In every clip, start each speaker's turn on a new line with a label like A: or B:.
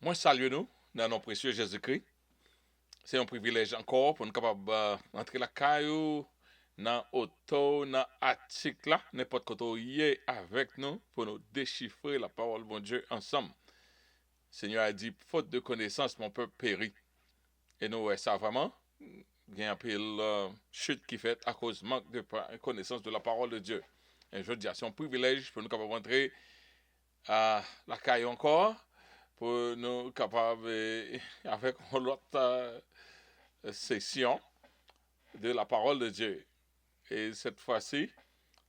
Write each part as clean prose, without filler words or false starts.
A: Moi, salue nous dans nos précieux Jésus-Christ. C'est un privilège encore pour nous capables d'entrer la caillou dans l'auto, dans l'article là, n'importe quoi y est avec nous pour nous déchiffrer la parole de bon Dieu ensemble. Seigneur a dit, faute de connaissance, mon peuple périt. Et nous, ouais, ça vraiment, il y a un peu chute qui fait à cause du manque de connaissance de la parole de Dieu. Et je dis, c'est un privilège pour nous capables d'entrer à la caille encore, pour nous capables, avec l'autre session de la parole de Dieu. Et cette fois-ci,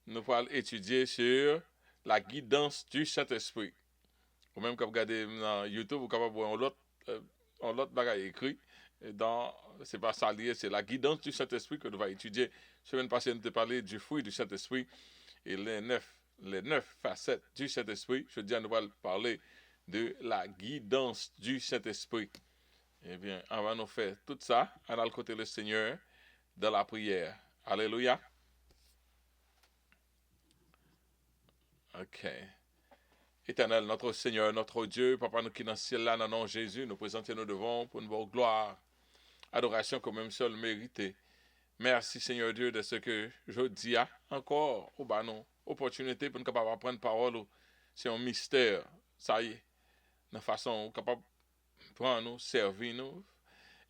A: nous allons étudier sur la guidance du Saint-Esprit. Ou même quand vous regardez dans YouTube, vous pouvez voir l'autre bagage écrit. C'est pas ça lié, c'est la guidance du Saint-Esprit que nous allons étudier. Semaine passée, nous avons parlé du fruit du Saint-Esprit et les neuf facettes du Saint-Esprit. Je dis, nous allons parler de la guidance du Saint-Esprit. Eh bien, avant de faire tout ça, on a le côté le Seigneur dans la prière. Alléluia. OK. Éternel, notre Seigneur, notre Dieu, Papa, nous qui dans le ciel là, dans le nom de Jésus, nous présentons nous devant pour une bonne gloire, adoration comme même seul mérité. Merci Seigneur Dieu de ce que je dis encore au bas nous, opportunité pour nous capables d'apprendre parole. C'est un mystère. Ça y est. De façon capable de prendre nous, servir nous.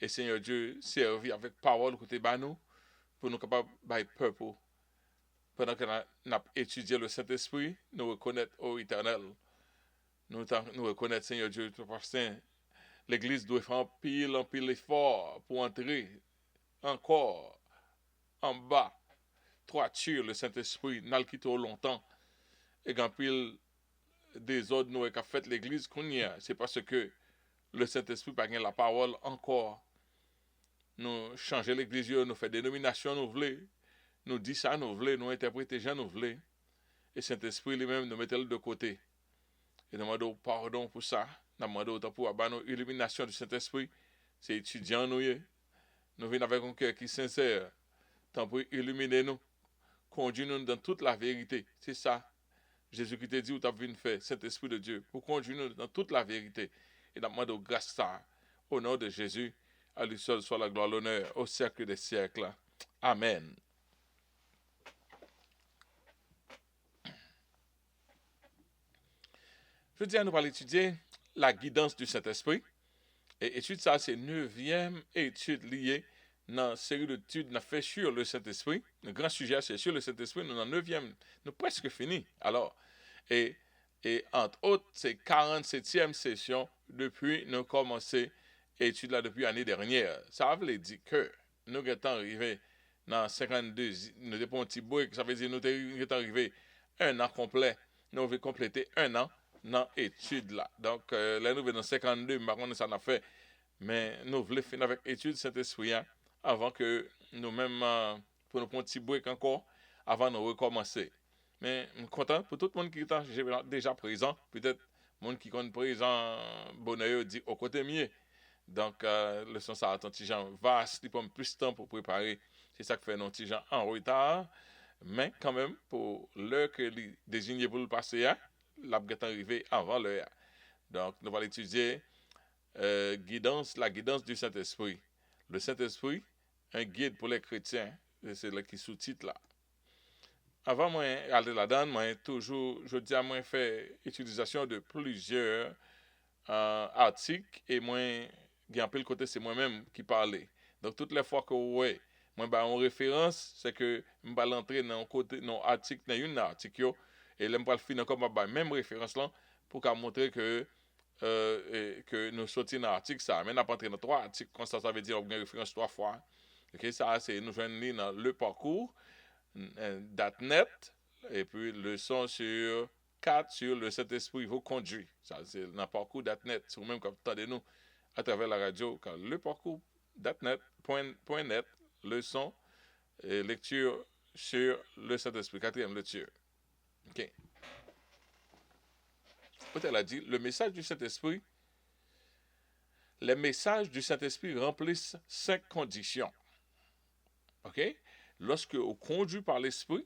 A: Et Seigneur Dieu, servir avec parole côté bas nous, pour nous capables de peuple. Pendant que nous avons étudié le Saint-Esprit, nous reconnaître au éternel. Nous reconnaître, Seigneur Dieu, tout Saint. L'Église doit faire un pile effort pour entrer encore en bas, toiture le Saint-Esprit, n'a le quitté longtemps. Et quand pile des autres nous avons fait l'Église qu'on y a, c'est parce que le Saint-Esprit n'a pas la parole encore. Nous changer l'Église, nous fait dénomination, nous voulons. Nous dit ça, nous voulons, nous interpréter ça, nous voulons. Et Saint-Esprit lui-même nous mettons de côté. Et nous demandons pardon pour ça. Nous demandons autant pour avoir nos illumination du Saint-Esprit. C'est étudiant nous. Nous venons avec un cœur qui est sincère. Tant pour illuminer nous. Conduire nous dans toute la vérité. C'est ça. Jésus qui t'a dit où tu as vu faire, Saint-Esprit de Dieu, pour conduire nous dans toute la vérité. Et nous demandons grâce ça. Au nom de Jésus, à lui seul soit la gloire, l'honneur, au siècle des siècles. Amen. Je dis à nous allons étudier la guidance du Saint-Esprit. Et étude ça, c'est 9e étude liée dans la série d'études qu'on a fait sur le Saint-Esprit. Le grand sujet, c'est sur le Saint-Esprit. Nous, dans 9e, nous presque fini. Alors, et, entre autres, c'est 47e session depuis nous commencé l'étude là depuis l'année dernière. Ça veut dire que nous sommes arrivés dans 52, nous avons un petit break, ça veut dire que nous sommes arrivés un an complet. Nous avons complété un an dans l'étude là. Donc, là, nous sommes dans 52, par contre, ça n'a fait. Mais nous voulons finir avec l'étude Saint-Esprit avant que nous-mêmes, pour nous prendre un petit break encore, avant de recommencer. Mais je suis content pour tout le monde qui est déjà présent. Peut-être le monde qui est présent, bonheur dit au côté mieux. Donc, le son ça attend petit gens vaste, il prend plus de temps pour préparer. C'est ça qui fait nos petits gens en retard. Mais quand même, pour l'heure que les désignés pour le passer, la est arrivé avant l'heure. Donc, nous allons étudier la guidance du Saint-Esprit. Le Saint-Esprit, un guide pour les chrétiens. C'est là qui sous-titre là. Avant moi aller là-dedans, moi toujours, je dis à moi fait utilisation de plusieurs articles et moi, il y a un peu le côté c'est moi-même qui parlais. Donc toutes les fois que ouais, moi bah en référence, c'est que je vais l'entrer dans côté dans article dans une article et là je vais finir comme bah même référence là pour montrer que nous sortons dans l'article ça. Mais nous pas entré dans 3 articles, comme ça veut dire qu'on a une référence 3 fois. Ok, ça c'est nous joignons dans le parcours .net et puis leçon sur 4 sur le Saint-Esprit vous conduit. Ça c'est dans parcours.net. C'est même comme attendez-nous à travers la radio quand le parcours.net leçon et lecture sur le Saint-Esprit, 4e lecture. OK. Elle a dit le message du Saint-Esprit. Les messages du Saint-Esprit remplissent 5 conditions. OK? Lorsque on conduit par l'Esprit,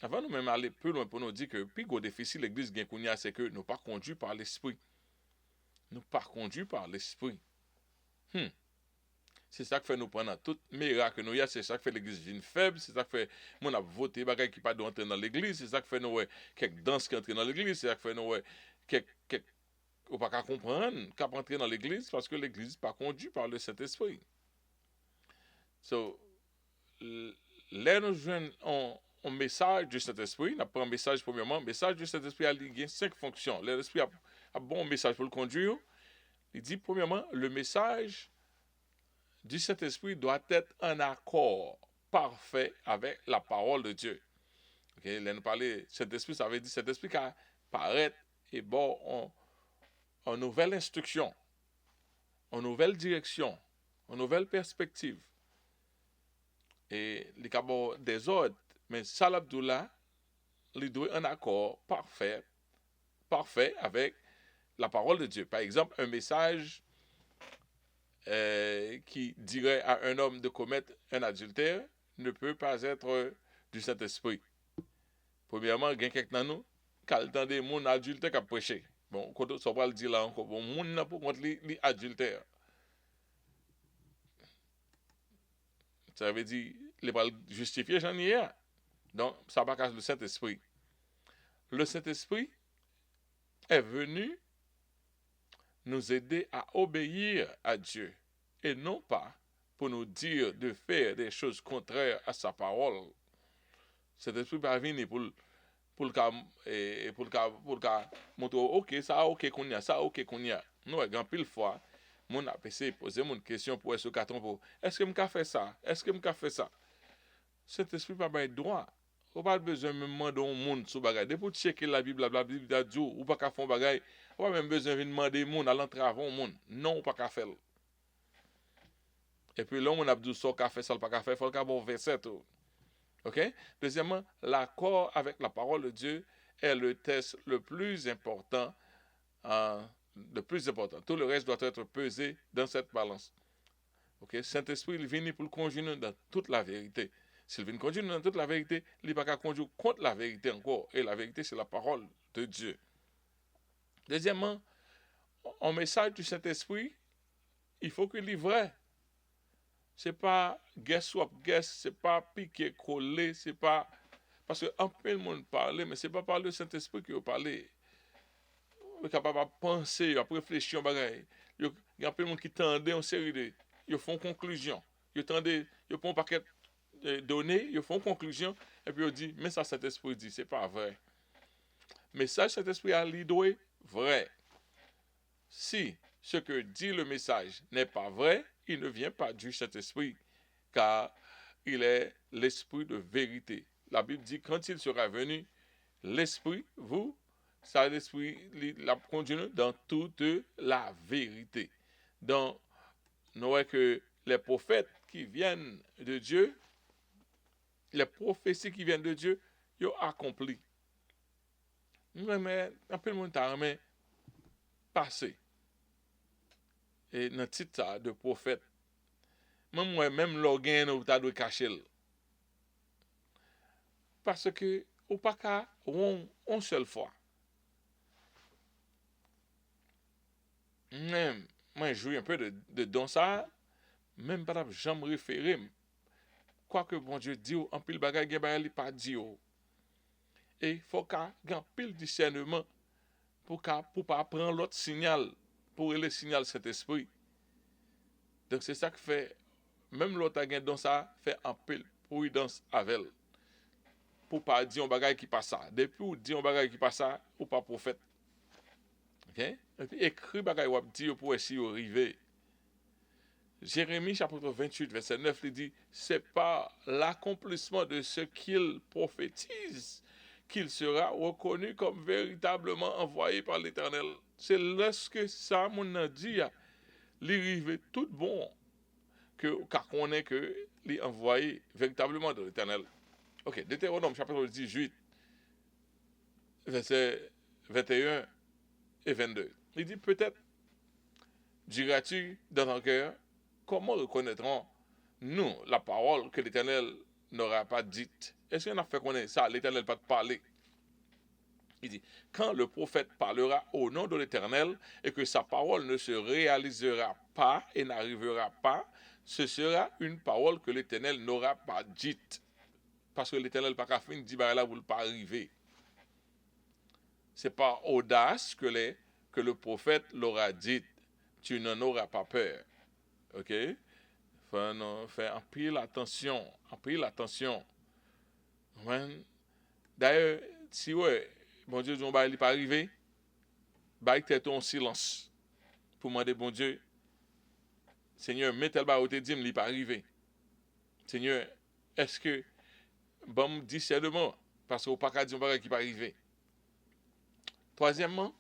A: avant nous même aller plus loin pour nous dire que plus gros déficit l'église gagne c'est que nous pas conduit par l'Esprit. nous pas conduits par l'esprit. C'est ça qui fait nous prendre tout miracle nous y a, c'est ça qui fait l'église une faible, c'est ça qui fait mon a voté bagay qui pas doit entrer dans l'église, c'est ça qui fait nous ouais, quelques danses qui entrent dans l'église, c'est ça qui fait nous ouais, quelques ou pas qu'à comprendre qu'à entrer dans l'église parce que l'église pas conduite par le Saint-Esprit. So là nous jouons un message du Saint-Esprit, n'a pas un message premièrement, message du Saint-Esprit a lié 5 fonctions. L'esprit a bon message pour le conduire. Il dit premièrement le message du Saint-Esprit doit être en accord parfait avec la parole de Dieu. Ok, là nous parler Saint-Esprit, ça veut dire Saint-Esprit qui apparaît et bon en nouvelle instruction, en nouvelle direction, en nouvelle perspective. Et les cabos des ordres, mais Salabdoula, il doit un accord parfait avec la parole de Dieu. Par exemple, un message qui dirait à un homme de commettre un adultère ne peut pas être du Saint-Esprit. Premièrement, il y a quelqu'un dans nous qui a le temps de mon adultère qui a prêché. Bon, quand on va le dire là encore, bon, mon n'a pas contre les adultères. Ça veut dire, il va justifier, j'en ai un. Donc, ça va casse le Saint-Esprit. Le Saint-Esprit est venu nous aider à obéir à Dieu et non pas pour nous dire de faire des choses contraires à sa parole. Cet esprit va venir pour le montrer OK ça OK qu'on y a ça OK qu'on y a. Nous grand pile fois mon a essayé poser mon question pour est-ce que pour est-ce que me fait ça est-ce que me fait ça. Cet esprit pas ben droit. Ou pas besoin de me demander au monde sur bagay. Dès pour checker la Bible, la Bible a dit ou pas qu'à faire bagay, ou pas même besoin de demander au monde à l'entrée avant au monde. Non, ou pas qu'à faire. Et puis là, on a dit ça qu'a fait ça, pas qu'à faire, faut qu'à bon verset tout. OK? Deuxièmement, l'accord avec la parole de Dieu est le test le plus important. Tout le reste doit être pesé dans cette balance. OK? Saint-Esprit, il vient pour le conduire dans toute la vérité. S'il vient conduire dans toute la vérité, il n'est pas qu'à conduire contre la vérité encore. Et la vérité, c'est la parole de Dieu. Deuxièmement, en message du Saint-Esprit, il faut qu'il est vrai. C'est pas guess swap guess, c'est pas piquer coller, c'est pas parce que un peu le monde parle, mais c'est pas par le Saint-Esprit qui veut parler. On est capable de penser, de réfléchir, il y a un peu de monde qui tendait en série de, ils font conclusion, ils tendent, ils font un paquet de données, ils font conclusion et puis ils disent mais ça Saint-Esprit dit, c'est pas vrai. Mais ça Saint-Esprit a l'idée vrai. Si ce que dit le message n'est pas vrai, il ne vient pas du Saint-Esprit, car il est l'esprit de vérité. La Bible dit, quand il sera venu, l'esprit, ça l'esprit, la conduit dans toute la vérité. Donc, nous voyons que les prophètes qui viennent de Dieu, les prophéties qui viennent de Dieu, ils ont accompli. Mais, un peu le monde a passé. Et dans le titre de prophète, même l'organe ou t'as de cacher. Parce que, ou pas qu'à, une seule fois. Même, moi, je joue un peu de dans ça, même pas jamais référé. Quoi que bon Dieu dit, en pile bagay, il pas dit. Et il faut qu'à, un pile discernement, pour pas prendre l'autre signal, pour le signal cet esprit. Donc c'est ça qui fait, même l'autre gain dans ça, fait un pile prudence avec elle. Pour pas dire un bagay qui passe ça. Depuis ou dit un bagay qui passe ça, ou pas prophète. OK? Et puis écrit bagay ou dit pour essayer d'arriver. Jérémie chapitre 28 verset 9 il dit c'est pas l'accomplissement de ce qu'il prophétise qu'il sera reconnu comme véritablement envoyé par l'Éternel. C'est lorsque ça mon a dit l'arrivée tout bon car on est que les envoyé véritablement de l'Éternel. OK, Deutéronome chapitre 18 verset 21 et 22. Il dit peut-être diras-tu dans ton cœur comment reconnaîtrons-nous la parole que l'Éternel n'aura pas dite? Est-ce qu'on a fait connaître ça? L'Éternel pas te parler. Il dit, quand le prophète parlera au nom de l'Éternel et que sa parole ne se réalisera pas et n'arrivera pas, ce sera une parole que l'Éternel n'aura pas dite. Parce que l'Éternel n'a pas fini de dire, bah là, vous ne pas arriver. C'est par audace que le prophète l'aura dit, tu n'en auras pas peur. OK? Fais en pile attention, en pile attention. D'ailleurs, si ouais, bon Dieu, il n'est pas arrivé, bah, il en silence pour demander, bon Dieu, Seigneur, mets tel bas au te dit, il n'est pas arrivé. Seigneur, est-ce que, bon, dis seulement, parce qu'on pas qu'à dire qui n'est pas arrivé. Troisièmement,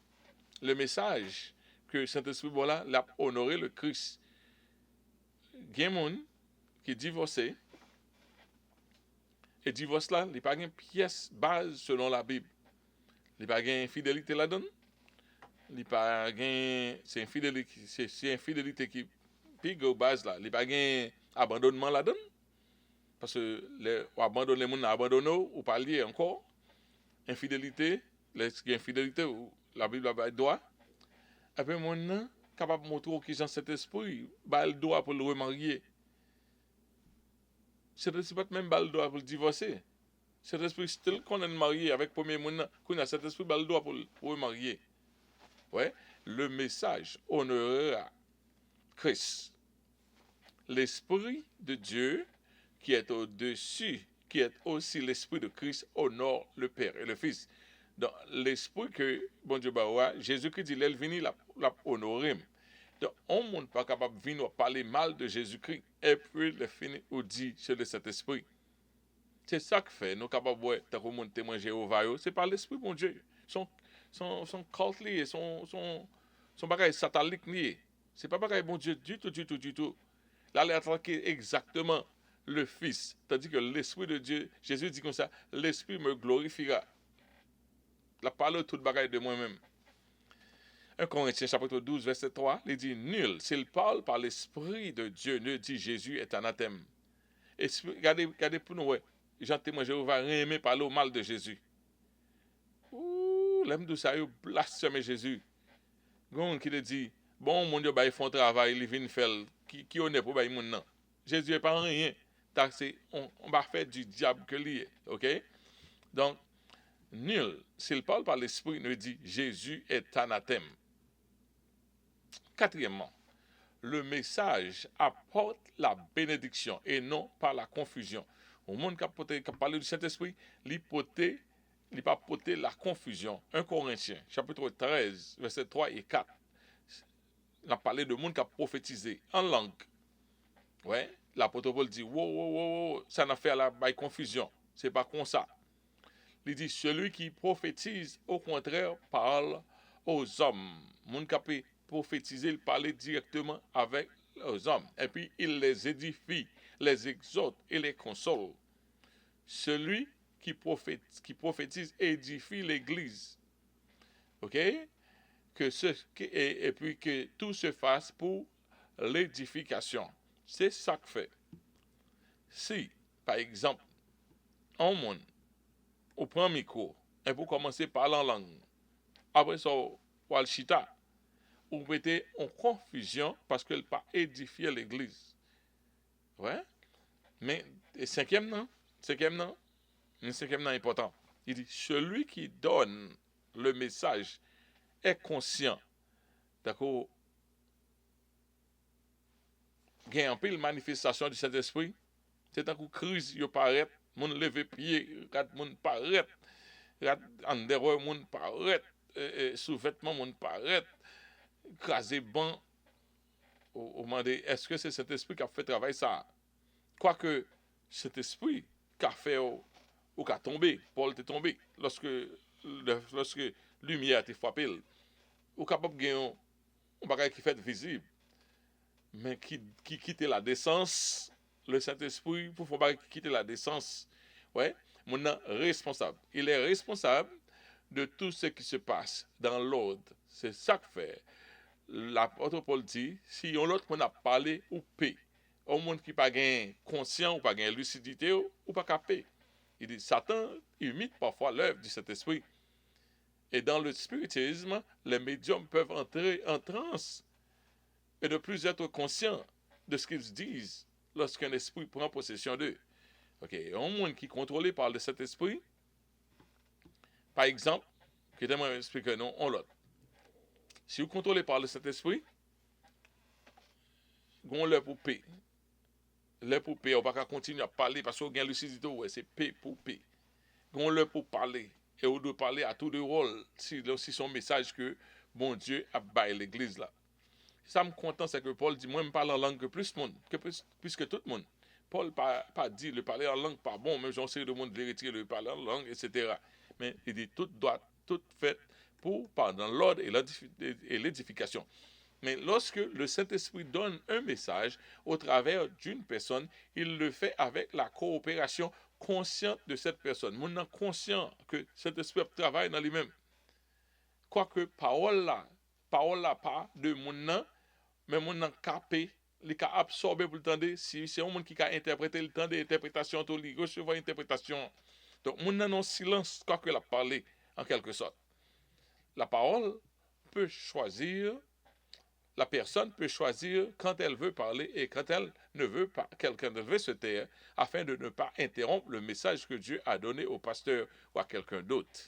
A: le message que Saint-Esprit voilà, l'a honoré le Christ. Il y a des gens qui divorcent, et divorce là, il n'y a pas une pièce base selon la Bible. Il n'y a pas une fidélité là-dedans. C'est une fidélité qui pique aux bases là. Il n'y a pas un abandonnement là-dedans. Parce que abandonner les gens abandonné ou pas lié encore. Infidélité, l'infidélité, la Bible a droit. Après, mon capable de montrer qui Jean cet esprit, le droit pour le remarier. Cet esprit pas même le droit pour le divorcer. Cet esprit still qu'on est marié avec le premier monde, qu'on a cet esprit le droit pour le remarier. Ouais, le message honorera Christ. L'Esprit de Dieu qui est au-dessus, qui est aussi l'Esprit de Christ, honore le Père et le Fils. Donc, l'Esprit que, bon Dieu, Jésus-Christ dit, il vient la honorer. Donc, on n'est pas capable de venir parler mal de Jésus-Christ et puis le finir ou dire c'est le Saint-Esprit. C'est ça que fait, nous sommes capables de voir, tant que monde témoin Jéhovah, c'est par l'Esprit, bon Dieu. Son culte lié, son bagage satanique lié. C'est pas bagage bon Dieu du tout. Là, il attaqué exactement le Fils. Tandis que l'Esprit de Dieu, Jésus dit comme ça, l'Esprit me glorifiera. La parole toute bagage de moi-même. 1 Corinthiens chapitre 12, verset 3, il dit, nul, s'il parle par l'Esprit de Dieu, ne dit Jésus est anathème. Regardez pour nous, ouais. Jean témoin Jéhovah aimé parler au mal de Jésus. Ouh, l'aime de ça, il blasphème Jésus. Gon qui te dit, bon, mon Dieu, ils font travail, ils viennent faire, qui honnête pour les gens. Jésus n'est pas rien. On va faire du diable que lui. OK? Donc, nul, s'il parle par l'Esprit, ne dit Jésus est anathème. Quatrièmement, le message apporte la bénédiction et non pas la confusion. Au monde qui a parlé du Saint-Esprit, il n'a pas porté la confusion. 1 Corinthiens, chapitre 13, verset 3 et 4. Il a parlé de monde qui a prophétisé en langue. Ouais, l'apôtre Paul dit, wow, ça n'a fait la confusion. C'est pas comme ça. Il dit, celui qui prophétise, au contraire, parle aux hommes. Monde qui a prophétisé, il parlait directement avec les hommes. Et puis, il les édifie, les exhorte et les console. Celui qui prophétise édifie l'Église. OK? Et puis que tout se fasse pour l'édification. C'est ça que fait. Si, par exemple, un monde, on prend un micro, et pour commencer par la langue, après ça, on va le chita, ou mettez en confusion parce qu'elle n'a pas édifié l'Église. Ouais? Mais, et cinquième non, important. Il dit, celui qui donne le message est conscient. D'accord? Il y a un peu de manifestation du Saint-Esprit. C'est un coup crise, il paraît, mon lever pied, mon paraît, en dehors, mon paraît, sous-vêtement, mon paraît, craser banc, au demander, est-ce que c'est cet esprit qui a fait travail ça? Quoique, cet esprit qui a fait, ou qui a tombé, Paul est tombé, lorsque lumière a frappé, ou capable de gagner un bagage qui fait visible, mais qui quitte la décence, le Saint-Esprit, pour faire quitter la décence, ouais, mon responsable. Il est responsable de tout ce qui se passe dans l'ordre. C'est ça que fait. L'apôtre Paul dit, si on l'autre on a parlé ou paix, au monde qui pas gain conscient ou pas gain lucidité ou pas capé. Il dit, Satan imite parfois l'œuvre du Saint-Esprit. Et dans le spiritisme, les médiums peuvent entrer en transe et ne plus être conscients de ce qu'ils disent lorsqu'un esprit prend possession d'eux. Ok, un monde qui est contrôlé par le Saint-Esprit, par exemple, qui t'aimerais expliquer non, on l'autre. Si vous contrôlez par le Saint-Esprit, on l'a pour paix. Lè pour paix, on va pas continuer à parler parce qu'on gagne lucidité, ouais, c'est paix pour paix. On l'a pour parler. Et on doit parler à tout de rôle si son message que bon Dieu a baillé l'église là. Ça me content, c'est que Paul dit, moi, je me parle en langue que plus de monde, plus que tout le monde. Paul pas dit le parler en langue pas bon, même j'en sais de monde vérité le parler en langue, etc. Mais il dit tout doit, tout fait pour, dans l'ordre et l'édification. Mais lorsque le Saint-Esprit donne un message au travers d'une personne, il le fait avec la coopération consciente de cette personne. Mon est conscient que cet esprit travaille dans lui-même. Quoique parole là pas de mon nom, mais mon nom capé, il a absorbé pour le temps. Si c'est un monde qui a interprété le temps d'interprétation, il recevoir interprétation. Donc mon nom en silence, quoi que la parlé, en quelque sorte. La parole peut choisir. La personne peut choisir quand elle veut parler et quand elle ne veut pas, quelqu'un ne veut se taire, afin de ne pas interrompre le message que Dieu a donné au pasteur ou à quelqu'un d'autre.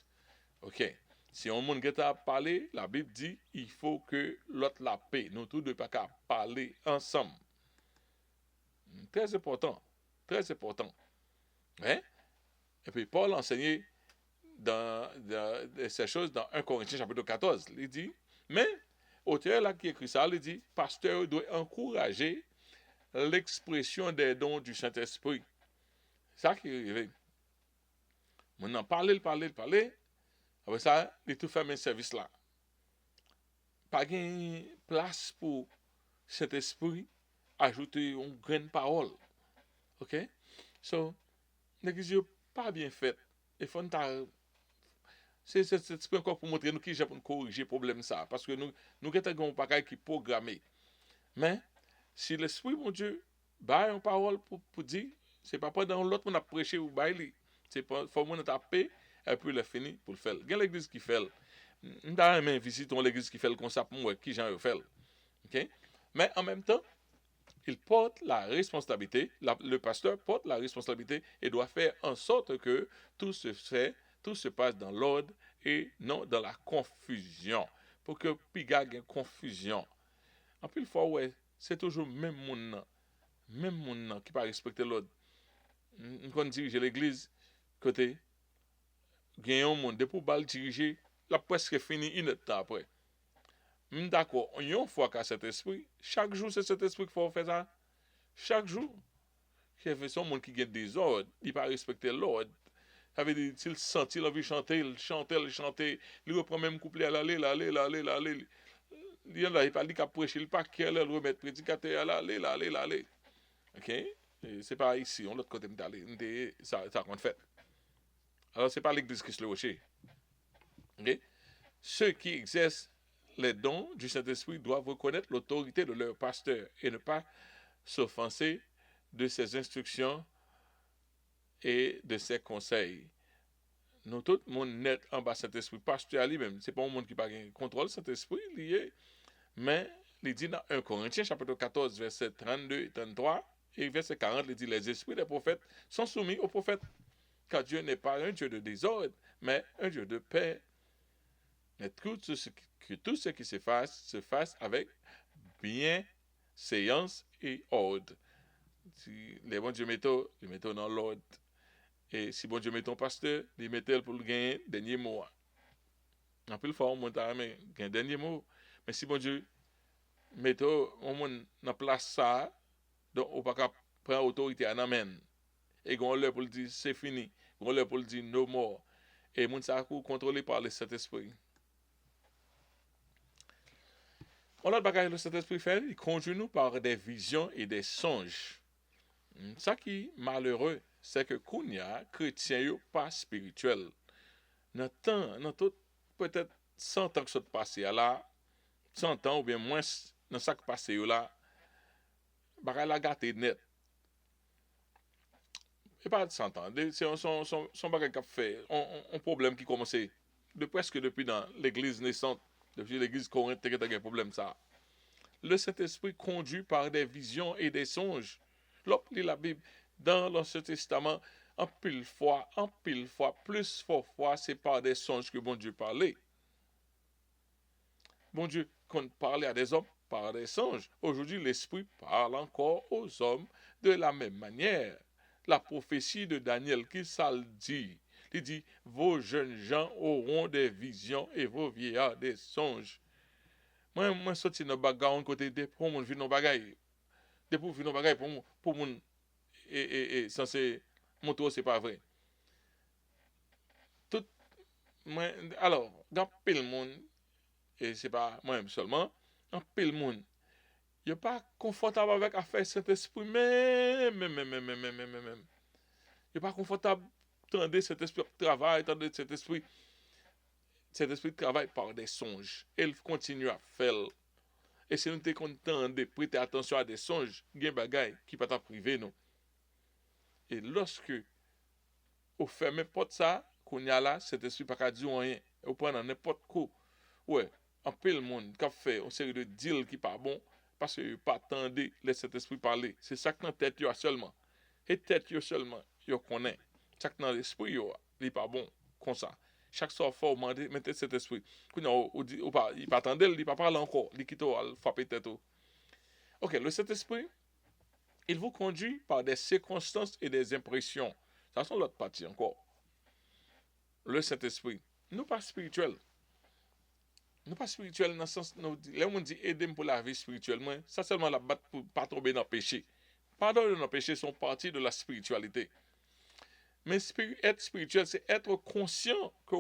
A: Ok. Si on monde a parlé, la Bible dit il faut que l'autre la paix. Nous tous ne pas qu'à parler ensemble. Très important. Très important. Hein? Et puis Paul enseignait ces choses dans 1 Corinthiens chapitre 14. Il dit, mais auteur là qui écrit ça, il dit, pasteur doit encourager l'expression des dons du Saint-Esprit. C'est ça qui est arrivé. Maintenant, parler. Après ça, il tout fait un service là. Pas de place pour cet esprit ajouter une grande parole. OK? So, l'église n'est pas bien faite. Il faut c'est encore pour montrer nous qui j'ai pour corriger le problème ça. Parce que nous avons un bagage qui est programmé. Mais, si l'Esprit, mon Dieu, bat une parole pour dire, c'est pas pendant l'autre on a prêché ou bailler. C'est pas, faut qu'on taper, et puis le fini pour le faire. Il y a l'église qui fait. Nous avons même visité l'église qui fait comme ça pour moi, qui j'en fait. OK? Mais en même temps, il porte la responsabilité, le pasteur porte la responsabilité et doit faire en sorte que tout se passe dans l'ordre et non dans la confusion. Pour que Piga ait confusion. En plus, fois, ouais, c'est toujours même monde qui pas respecter l'ordre. Quand on dirige l'église, côté, il un monde, depuis que diriger, la presque fini une temps après. D'accord, une fois qu'à cet esprit, chaque jour c'est cet esprit qu'il faut faire ça. Chaque jour. Qui fait son monde qui gagne des ordres, il pas respecter l'ordre. Ça veut dire, s'il sentit l'envie de chanter, il chantait, il reprend même couplet à l'aller. Il y en a, il pas dit qu'à prêcher, il pas qu'elle le remettre prédicateur à l'aller. OK? C'est pas ici, on l'autre côté d'aller, ça compte fait. Alors, c'est pas l'église qui se le rocher. OK? Ceux qui exercent les dons du Saint-Esprit doivent reconnaître l'autorité de leur pasteur et ne pas s'offenser de ses instructions et de ses conseils. Nous, tout le monde net en bas Saint-Esprit, pasteur lui-même, c'est pas un monde qui pas contrôle Saint-Esprit lié, mais il dit dans 1 Corinthiens chapitre 14 verset 32 et 33 et verset 40, il dit les esprits des prophètes sont soumis aux prophètes, car Dieu n'est pas un Dieu de désordre, mais un Dieu de paix. Mais tout ce qui se fasse avec bienséance et ordre. Si les bons Dieu mettent dans l'ordre. Et si bon Dieu met ton pasteur, il met pour le gagner dernier mot. En plus, il faut gagner dernier mot. Mais si bon Dieu met en place ça, donc on ne peut pas prendre autorité à l'amène. Et on leur pour le dire c'est fini. On leur pour le dire no more. Et mon ça contrôlé par le Saint-Esprit. On a bagage le Saint-Esprit fait, il conduit nous par des visions et des songes. Ça qui est malheureux, c'est que Kounia, chrétien, pas spirituel. Dans tout, peut-être 100 ans que ça passé là, 100 ans ou bien moins, dans ça qui passé là, bagay la gâté net. Et pas de 100 ans, c'est son bagay qui a fait, un problème qui commençait presque depuis dans l'église naissante, depuis l'église Corinthe, il y a un problème ça. Le Saint-Esprit conduit par des visions et des songes. Lorsque lit la Bible dans l'Ancien Testament, en pile fois, plus fois, c'est par des songes que bon Dieu parlait. Bon Dieu, quand parlait à des hommes, par des songes. Aujourd'hui, l'Esprit parle encore aux hommes de la même manière. La prophétie de Daniel, qui ça le dit? Il dit, vos jeunes gens auront des visions et vos vieillards des songes. Moi, sorti dans bagarre, côté de pour mon vie dans bagaille. De pour vie dans bagaille pour mon et censé montrer c'est pas vrai. Tout moi alors, dans pile monde et c'est pas moi-même seulement, dans pile monde, il pas confortable avec affaire Saint-Esprit même. Il pas confortable tendre cet esprit travail, tendre cet esprit travaille par des songes. Il continue à faire. Et si nous sommes contents de prêter attention à des songes, il y a des bagailles qui ne peuvent pas priver nous. Et lorsque vous fermez porte ça, qu'on y a là, cet esprit pas qu'à dire rien. Vous prenez n'importe quoi. Ouais, en peu le monde qui a fait une série de deals qui pas bon parce que pas attendez laisser cet esprit parler. C'est ça que dans tête yo seulement. Et tête yo seulement, yo connaît. Ça que dans l'esprit yo, il pas bon comme ça. Chaque soir faut demander mettez cet esprit. Ou pas, il pas attendre, il pas parler encore, il quitte frapper tête. OK, le Saint-Esprit, il vous conduit par des circonstances et des impressions. Ça sont l'autre partie encore. Le Saint-Esprit, nous pas spirituel. Nous pas spirituel dans le sens, là on dit aider pour la vie spirituellement, ça seulement la battre pour pas tomber dans le péché. Pardon de nos péchés sont partie de la spiritualité. Mais être spirituel, c'est être conscient que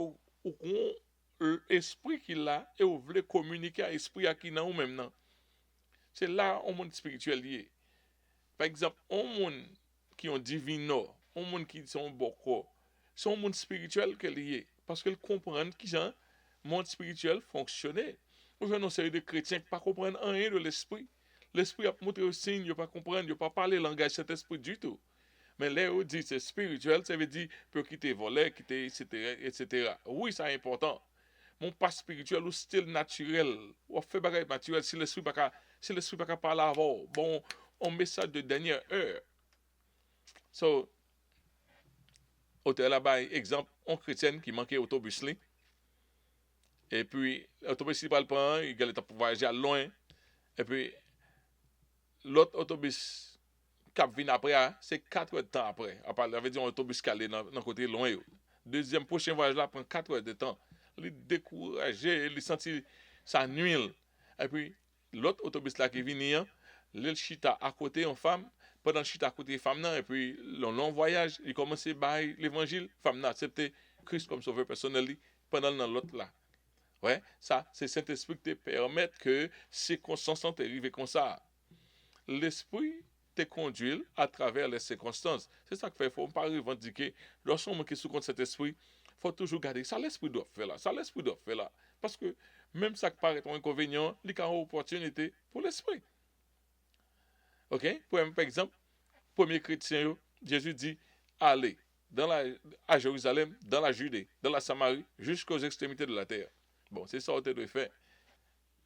A: l'esprit qu'il a et vous voulez communiquer à l'esprit à qui n'a ou même non. C'est là au monde spirituel lié. Par exemple, un monde qui ont divino, un monde qui sont beaucoup, c'est un monde spirituel que lié parce qu'ils comprennent qui genre monde spirituel fonctionnait. Nous avons une série de chrétiens qui ne comprennent rien de l'esprit. L'esprit a montré au signe, ils ne pas comprendre, ils ne pas parler le langage de cet esprit du tout. Mais là, on dit c'est spirituel, ça veut dire peut quitter voler, quitter, etc. Oui, c'est important. Mon pas spirituel ou style naturel, ou fait bagage naturel, si l'esprit pas qu'à parler avant, bon, un message de dernière heure. So, là-bas, exemple, un chrétien qui manquait autobus là. Et puis, l'autobus, il va le prendre, il va voyager à loin. Et puis, l'autre autobus qui vient après, c'est 4 heures de temps après. Après, il avait dit un autobus qui allait dans le côté loin. Deuxième, prochain voyage là, prend 4 heures de temps. Il est découragé, il sentit sa nuit. Et puis, l'autre autobus là qui vient, il chita à côté une femme. Pendant le chita à côté de femme, et puis, le long voyage, il commence à bailler l'évangile. Femme n'a accepté Christ comme sauveur personnel pendant l'autre là. Ouais, ça, c'est Saint-Esprit qui te permet que ces circonstances arrivent comme ça. L'Esprit te conduit à travers les circonstances. C'est ça que fait, il ne faut pas revendiquer. Lorsqu'on est sous compte cet esprit, il faut toujours garder ça, l'Esprit doit faire là, ça, l'Esprit doit faire là. Parce que même ça qui paraît un inconvénient, il y a une opportunité pour l'Esprit. OK? Par exemple, premier chrétien, Jésus dit, allez à Jérusalem, dans la Judée, dans la Samarie, jusqu'aux extrémités de la terre. Bon, c'est ça que tu dois faire.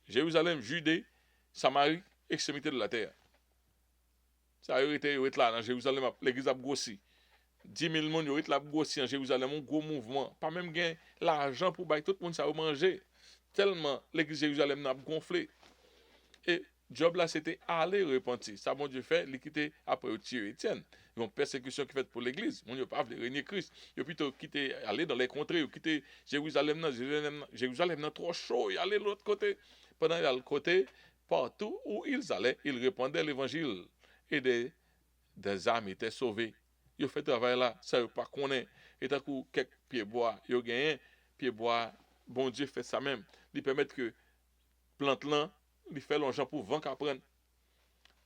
A: Jérusalem, Judée, Samarie, extrémité de la terre. Ça a été là dans Jérusalem, l'église a grossi. 10 000 personnes ont été là grossi en Jérusalem, un gros mouvement. Pas même gain l'argent pour bailler tout le monde ça a manger. Tellement l'église de Jérusalem a gonflé. Et job là c'était aller repentir. Ça bon Dieu fait, il quitter après tuer Étienne. Ils ont persécution qui fait pour l'église. On n'a pas voulu régner Christ. Ils ont plutôt quitter aller dans les contrées, ou quitter Jérusalem, Jérusalem trop chaud, et aller de l'autre côté. Pendant le côté partout où ils allaient, ils répandaient l'évangile et des âmes étaient sauvées. Ils ont fait travail là, ça ne pas connaître. Et tant que quelques pieds bois, ils ont gagné, pieds bois, bon Dieu fait ça même. Il permet que plante là, il fait l'argent pour vent qu'apprendre.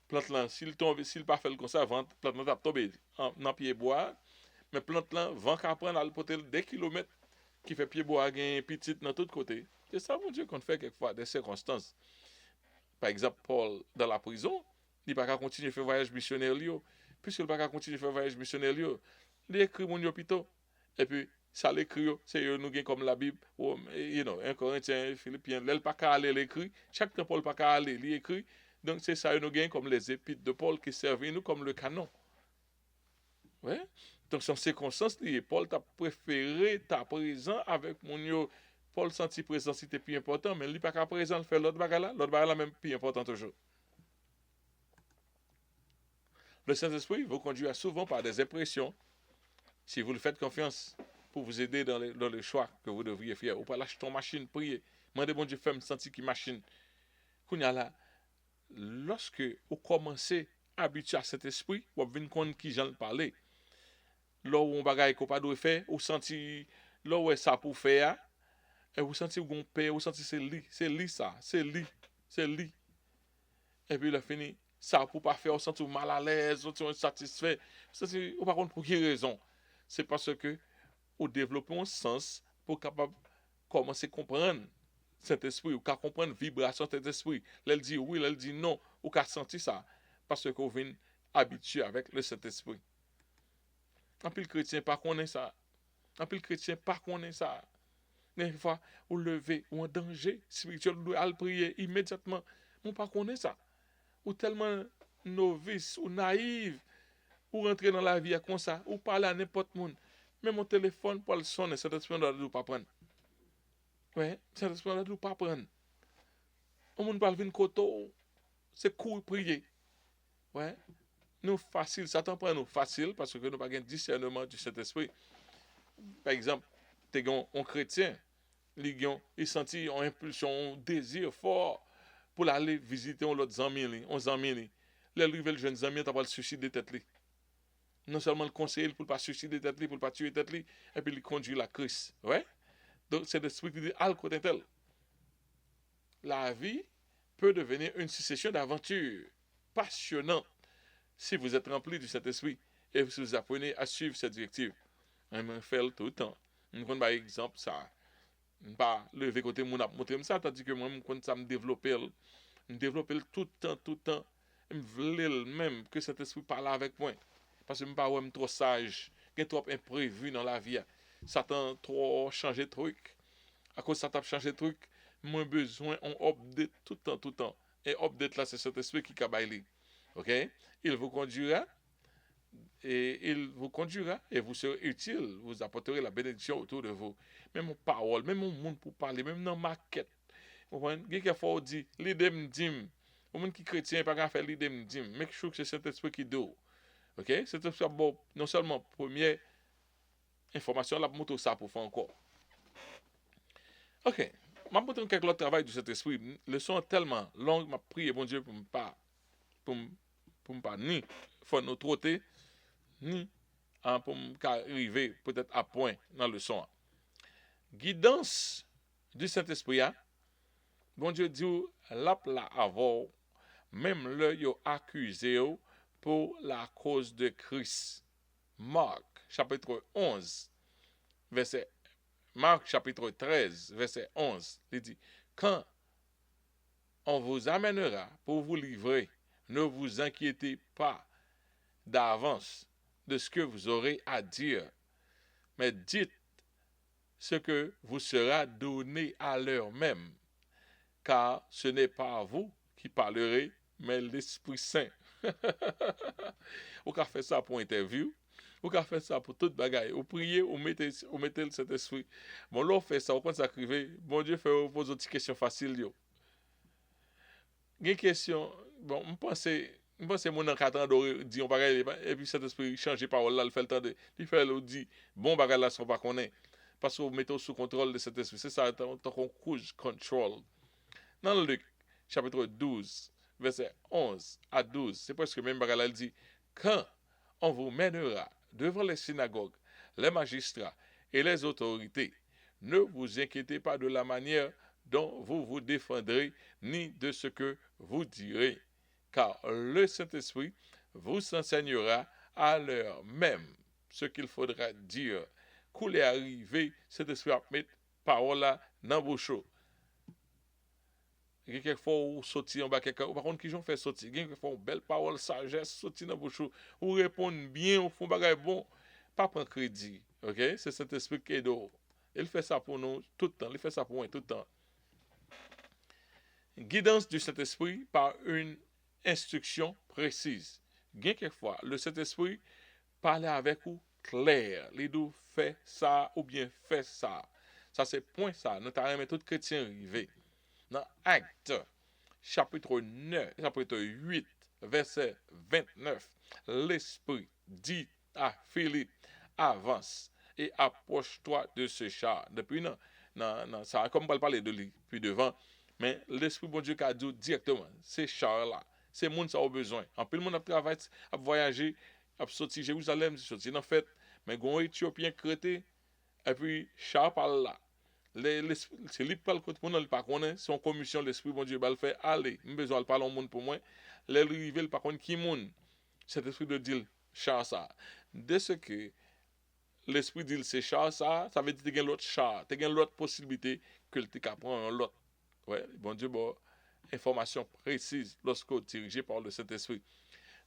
A: Plante là, s'il tombe, s'il pas fait comme ça, plante là va tomber dans pied bois, mais plante là, vent qu'apprendre à le porter des kilomètres qui fait pied bois gain petit dans tous côtés. C'est ça mon Dieu qu'on fait quelquefois des circonstances. Par exemple, Paul dans la prison, il n'a pas continuer à faire voyage missionnaire puisqu'il n'a pas continuer à faire voyage missionnaire il écrit mon hôpital. Et puis ça l'écrit, c'est nous gain comme la Bible, ou, 1 Corinthiens, Philippiens, l'elle pas qu'à aller l'écrit, chaque temps Paul pas qu'à aller, l'écrit. Donc c'est ça nous gain comme les épîtres de Paul qui servent nous comme le canon. Ouais. Donc, sans circonstance, Paul t'a préféré ta présent avec mon yo. Paul senti présent c'était plus important, mais lui pas qu'à présent le faire l'autre bagarre là même plus important toujours. Le Saint-Esprit vous conduira souvent par des impressions si vous lui faites confiance pour vous aider dans les choix que vous devriez faire. Ou pas lâcher ton machine, prier. Mandez bon Dieu, fait me sentir qui machine. Là, lorsque vous commencez à habituer à cet esprit, vous venez connaître qui j'en parler. Là où on bagaille qu'on pas doit faire, ou senti là où est ça pour faire, et vous sentez qu'on paye, vous sentez c'est lit ça, c'est lit. Et puis là fini, ça pour pas faire, vous sentez mal à l'aise, vous sentez satisfait. C'est par contre pour quelle raison? C'est parce que vous développez un sens pour capable commencer à comprendre cet esprit, ou qu'à comprendre vibration de cet esprit. Elle dit oui, elle dit non, ou qu'à sentir ça, parce que vous venez habitué avec le Saint-Esprit. En plus, le chrétien pas connaît ça. En plus, le chrétien pas connaît ça. Des fois, vous levez ou en danger spirituel, vous allez prier immédiatement. On pas connaît ça. Ou tellement novice ou naïf, ou rentrer dans la vie comme ça, ou parler à n'importe monde. Même mon téléphone pour le sonner, cet esprit ne doit pas prendre. Ouais, cet esprit ne doit pas prendre. On monde parle vin koto, c'est court prier. Ouais. Nous facile, Satan prend nous facile parce que nous pas de discernement du Saint-Esprit. Par exemple, tu es un chrétien, il sentit une impulsion, un désir fort pour aller visiter un autre ami, un ami. Les jeunes amis, tu vas le suicider tête li. Non seulement le conseiller pour ne pas suicider tête li, pour ne pas tuer tête li, et puis il conduit la crise. Ouais? Donc c'est l'esprit qui dit al côté tel. La vie peut devenir une succession d'aventures passionnantes si vous êtes rempli du Saint-Esprit et si vous apprenez à suivre cette directive. On fait tout le temps. On prend par exemple ça. Pas lever côté mon ap monter ça tandis que moi quand ça me développer tout le temps me vle même que cet esprit parle avec moi parce que me pas trop sage, il trop imprévu dans la vie. Satan trop changer truc. À cause ça t'a changé truc, moins besoin on update tout le temps. Et update là c'est cet esprit qui cabaille. OK? Il vous conduira et vous serez utile, vous apporterez la bénédiction autour de vous. Même en parole, même au monde pour parler, même dans ma quête. Vous voyez, quelqu'un faut dire, l'idée me dit, au monde qui chrétien, pas qu'à faire l'idée me dit, make sure que c'est cet esprit qui doit. OK? C'est bon, non seulement première information, la moto ça pour faire encore. OK. Je vais quelques autres travail de cet esprit. Le son est tellement long, je prie bon Dieu pour me pas, pour me pas ni faire nous trotter, ni pour arriver peut-être à point dans le son. Guidance du Saint-Esprit, bon Dieu dit, là avant, même le yo accusé pour la cause de Christ. Marc, chapitre 11, verset Marc, chapitre 13, verset 11, il dit, quand on vous amènera pour vous livrer, ne vous inquiétez pas d'avance de ce que vous aurez à dire, mais dites ce que vous sera donné à l'heure même, car ce n'est pas vous qui parlerez, mais l'Esprit Saint. Ou qu'a fait ça pour interview, ou qu'a fait ça pour toute bagaille. Ou prier, ou mettez cet esprit. Bon, là, on fait ça, on peut s'arriver. Bon Dieu fait vous poser des questions faciles. Yo. Une question, bon, je pense que mon encadrant dit on bagaille, et puis cet esprit change parole là, il fait le temps de. Il fait le dit, bon bagaille là, ça va connaître. Parce que vous mettez sous contrôle de cet esprit. C'est ça, tant qu'on cruise control. Dans Luc, chapitre 12, verset 11 à 12, c'est presque le même bagaille, il dit, quand on vous mènera devant les synagogues, les magistrats et les autorités, ne vous inquiétez pas de la manière dont vous vous défendrez, ni de ce que vous direz, car le Saint-Esprit vous enseignera à l'heure même ce qu'il faudra dire. Couler arriver, cet esprit à mettre parole là dans vos choses. Quelquefois, ou sortir en bas, par contre, qui j'en fait sortir, quelquefois, une belle parole, sagesse, sortir dans vos choses, ou répondre bien, ou font bagay bon, pas prendre crédit. Ok? C'est Saint-Esprit qui est d'eau. Il fait ça pour nous tout le temps. Il fait ça pour moi tout le temps. Guidance du Saint-Esprit par une instruction précise. Bien quelquefois, le Saint-Esprit parle avec vous clair. Les deux fait ça ou bien fait ça. Ça, c'est point ça. Nous t'avons tout chrétien arrivé. Dans Acte, chapitre 9, chapitre 8, verset 29, l'Esprit dit à Philippe, avance et approche-toi de ce char. Depuis, non, ça, comme on va parler de lui, puis devant, mais l'Esprit bon Dieu qui a dit directement, ces chars-là, c'est monde ça a besoin. En plus, le monde a travaillé, a voyagé, a sorti Jérusalem, sorti dans fête, mais gon Éthiopien crété, et puis char par là. C'est lui qui parle contre moi, par contre, son commission, l'Esprit bon Dieu, va le faire aller. Je besoin de parler au monde pour moi. Les rival, par contre, qui monde, cet esprit de dire, char ça. De ce que l'esprit dit, c'est char ça, ça veut dire que tu as l'autre char, tu as l'autre possibilité que tu as prendre l'autre. Ouais, bon Dieu, bon, information précise lorsque dirigé par le Saint-Esprit.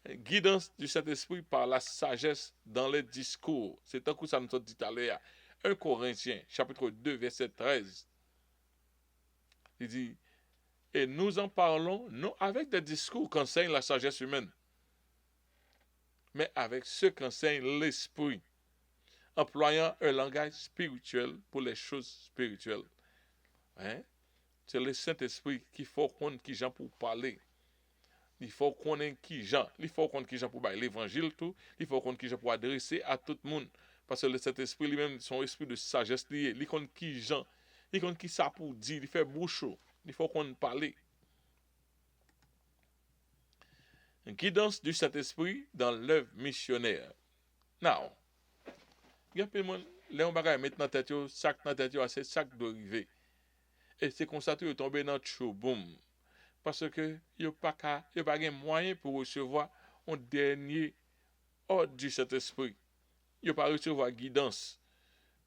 A: Guidance du Saint-Esprit par la sagesse dans les discours. C'est un coup ça nous a dit tout à l'heure. 1 Corinthiens, chapitre 2, verset 13. Il dit, et nous en parlons non avec des discours qu'enseigne la sagesse humaine, mais avec ce qu'enseigne l'Esprit, employant un langage spirituel pour les choses spirituelles. Hein? C'est le Saint-Esprit qu'il faut qu'on qui gens pour parler. Il faut qu'on ait qui gens. Il faut qu'on ait qui gens pour parler l'évangile tout. Il faut qu'on ait qui gens pour adresser à tout le monde. Parce que le Saint-Esprit lui-même, son esprit de sagesse lié. Il connaît qui gens. Il connaît qui ça pour dire. Il fait bouche. Il faut qu'on parle. Guidance du Saint-Esprit dans l'œuvre missionnaire. Now, il y a plein de monde, là on va mettre dans tête, sac dans tête, c'est sac d'arriver. Et c'est comme ça que tu tombé dans le chou, boum. Parce que il n'y a pas de moyen pour recevoir un dernier ordre du Saint-Esprit. Il n'y a pas recevoir guidance.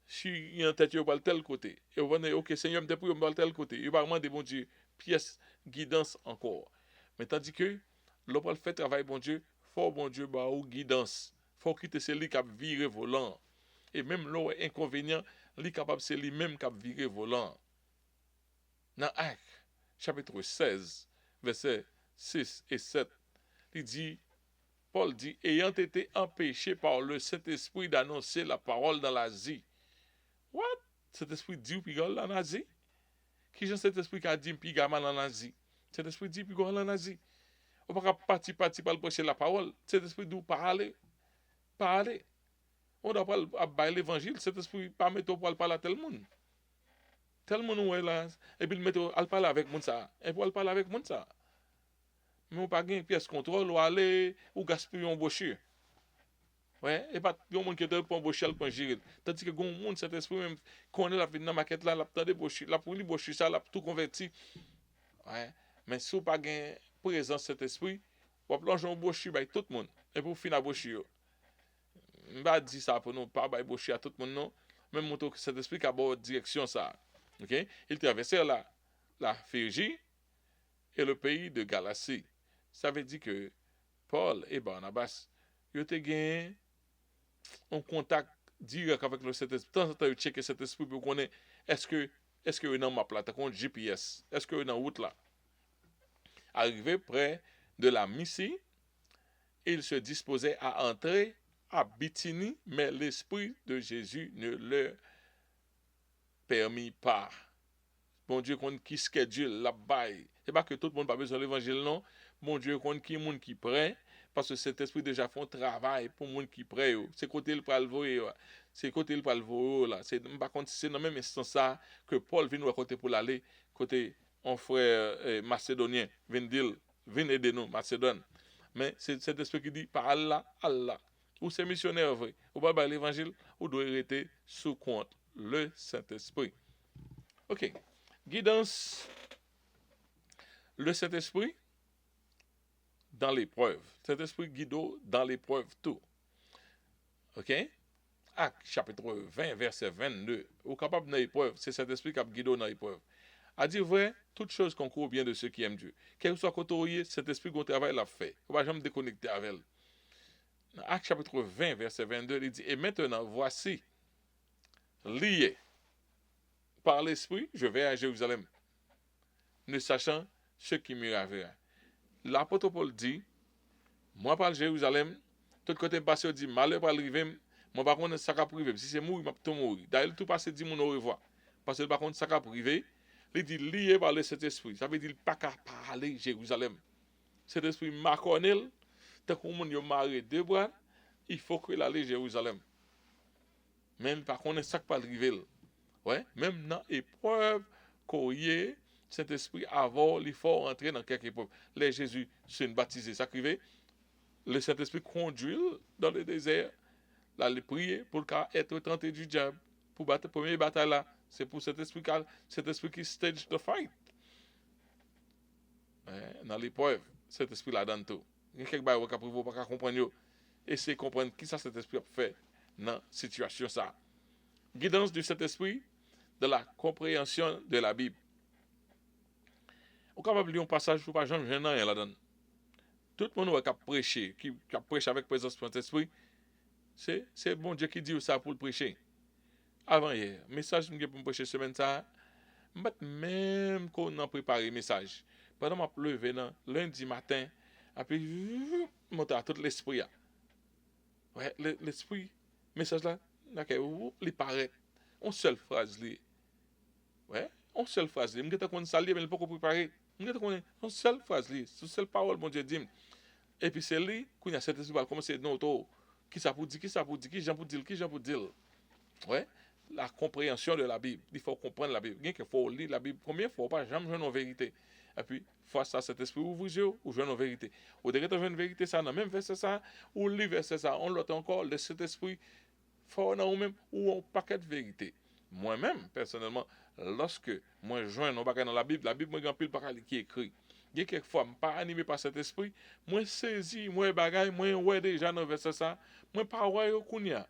A: Si il y a un tête, il va tel côté. Et vous venez, ok, Seigneur, me pour le tel côté. Il va demander, bon Dieu, pièce, guidance encore. Mais tandis que, l'on fait travail, bon Dieu, faut bon Dieu, bah, ou guidance. Faut quitter celui qui a viré volant. Et même l'eau est inconvénient, il est capable, c'est lui-même qui a viré volant. Dans Actes, chapitre 16, versets 6 et 7, il dit, Paul dit, ayant été empêché par le Saint-Esprit d'annoncer la parole dans l'Asie. What? Cet esprit dit puis gars en Asie? Qui est cet esprit qui a dit puis gars en Asie? Cet esprit dit puis gars en Asie. On va pas partir pour prêcher la parole. Cet esprit dit parler. Parler. On doit pas bailler l'évangile. Cet esprit pas mettre pour parler à tel monde. Tel monde où est là. Et puis mettre à parler avec monde ça. Et pour parler avec monde ça. Mais on pas gain pièce contrôle ou aller ou gaspiller un brochure. Ouais, et pas yon monde qui te pour bochel pour gérer. Tandis que gon monde cet esprit même connaît la vie dans maquette là, la tande bochir, la pour li bochir ça, la tout converti. Ouais, mais si ou pas gain présence cet esprit, ou plonger un bochir by tout le monde et pour finir bochir. M'pa dit ça pour nous pas by bochir à tout le monde non, même montre que cet esprit qui a bonne direction ça. OK? Il traversait la Phrygie et le pays de Galatie. Ça veut dire que Paul et Barnabas ils étaient gagnés en contact direct avec le Saint-Esprit. De temps en temps, il checker cet esprit pour connaître est-ce que dans map là, t'as un GPS, est-ce que dans route là. Arrivé près de la Mysie, il se disposait à entrer à Bithynie, mais l'esprit de Jésus ne le permit pas. Bon Dieu, qu'on qui schedule la baille. C'est pas que tout le monde n'a pas besoin de l'évangile, non. Bon Dieu, qu'on qui monde qui prêt, parce que cet esprit déjà fait un travail pour monde qui prêt. C'est côté le pral voyer, c'est côté le pral voyer là. C'est par contre c'est dans même instant ça que Paul vient nous côté pour l'aller côté un frère macédonien, vient aider nous Macédoine. Mais c'est cet esprit qui dit par Allah, Allah. Ou c'est missionnaire vrai. Ou pas l'évangile, ou doit rester sous compte le Saint-Esprit. OK. Guidance, le Saint-Esprit dans l'épreuve. Saint-Esprit guide dans l'épreuve tout. OK? Acte chapitre 20, verset 22. Ou capable dans l'épreuve, c'est Saint-Esprit qui a guidé dans l'épreuve. A dit vrai, toute chose concourt bien de ceux qui aiment Dieu. Quel que soit côté, Saint-Esprit qui travail l'a fait. On ne va jamais déconnecter avec elle. Acte chapitre 20, verset 22, il dit, et maintenant, voici, lié par l'esprit, je vais à Jérusalem, ne sachant ce qui m'arrivera. L'apôtre Paul dit, moi par Jérusalem, tout côté passé dit malheur pour arriver, moi par contre ça va priver. Si c'est mourir, m'a tout mourir. D'ailleurs tout passé dit mon au revoir. Parce que par contre ça va priver, il dit lié par le Saint-Esprit. Ça veut dire pas qu'à parler Jérusalem. Cet esprit Maconel, tant qu'on monde marre deux bras, il faut qu'il aille Jérusalem. Même par contre ça pas arriver. Ouais, même dans épreuve qu'on y est, Saint-Esprit avant, il faut entrer dans quelque épreuve. Les Jésus sont baptisés, ça criait, le Saint-Esprit conduit dans le désert, là, il prier pour être tenté du diable, pour battre la première bataille là. C'est pour cet esprit qui stage the fight. Dans l'épreuve, cet esprit là dans tout. Il y a quelques choses que vous ne pas comprendre. Essayez de comprendre qui ça cet esprit a fait dans la situation ça. Guidance du Saint-Esprit de la compréhension de la Bible. On est capable de lire un passage pour pas jamais rien là-dedans. Tout le monde qui a prêché, qui a prêché avec présence du Saint-Esprit, c'est bon Dieu qui dit ça pour le prêcher. Avant hier, message que pour me prêcher semaine ça, même qu'on a préparé message. Pendant m'a levé lundi matin, puis monter à tout l'esprit. Ouais, l'esprit, message là, il paraît. On seule phrase li. Ouais, on seule phrase li. M'geta kon ça li, mais il pas préparer. M'geta kon on seule phrase li, c'est seule parole mon Dieu dit. Et puis c'est lui qu'on a cet esprit va commencer non to. Qui ça pour dire, qui Jean pour dire. Ouais, la compréhension de la Bible. Il faut comprendre la Bible. Il faut lire la Bible. Première fois, pas jamais jouer en vérité. Et puis, face à cet esprit, ouvre les yeux, ou jouer en vérité. Ou dès que tu joues en vérité, ça, dans même verset ça, ou lit verset ça, on l'autre encore, le Saint-Esprit, faut dans même, ou un paquet de vérité. Moi-même, personnellement, lorsque moi joins un paquet dans la Bible, moi, grand pile paquet qui écrit. Il y a quelquefois, je ne suis pas animé par cet esprit, moi saisi, moi bagaille, moi ouais déjà dans verset ça, moi pas ouais au kounya.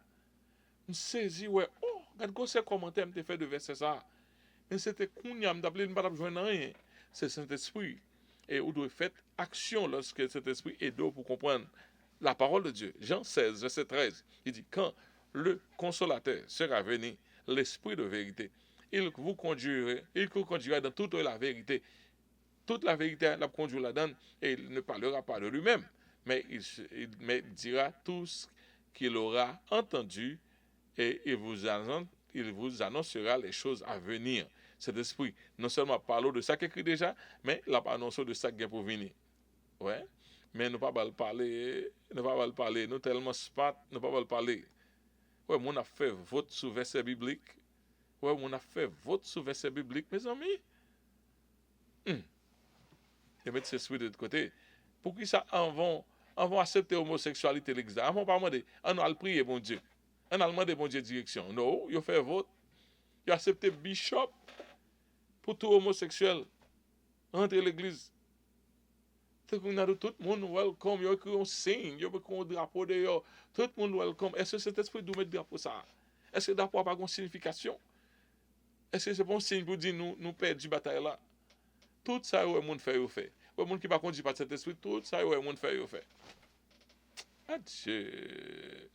A: Je saisi, ouais, oh, regarde ces commentaires que fait de verset ça. Mais c'était kounya, je ne pas joindre rien. C'est Saint-Esprit. Et vous devez faire action lorsque cet esprit est d'eau pour comprendre la parole de Dieu. Jean 16, verset 13, il dit, quand le consolateur sera venu, l'esprit de vérité, il vous conduira dans toute la vérité. Toute la vérité, la conduira là-dedans, et il ne parlera pas de lui-même, mais il dira tout ce qu'il aura entendu, et il vous annoncera les choses à venir. Cet esprit, non seulement parle de ça qu'il écrit déjà, mais il a annoncé de ça qui est pour venir. Ouais. Mais nous ne pouvons pas le parler, nous tellement smart, nous ne pouvons pas le parler. Ouais, on a fait vote sur verset biblique. Ouais, on a fait vote sur verset biblique, mes amis. Et mettre ce esprit de côté. Pour qui ça, avant accepter l'homosexualité, l'examen, avant pas demander, on a le prier, bon Dieu. On a demandé, bon Dieu, direction. Non, il a fait vote. Il a accepté bishop pour tout homosexuel. Rentrer l'église. Tout le monde welcome, il y a un signe, il y a un drapeau dehors. Tout le monde welcome. Est-ce que cet esprit doit mettre drapeau ça? Est-ce que le drapeau n'a pas de signification? Est-ce que c'est bon signe pour dire nous perdons la bataille là? Tout ça, le monde fait, il fait. Le monde qui ne conduit pas cet esprit, tout ça, le monde fait, il fait. Adieu.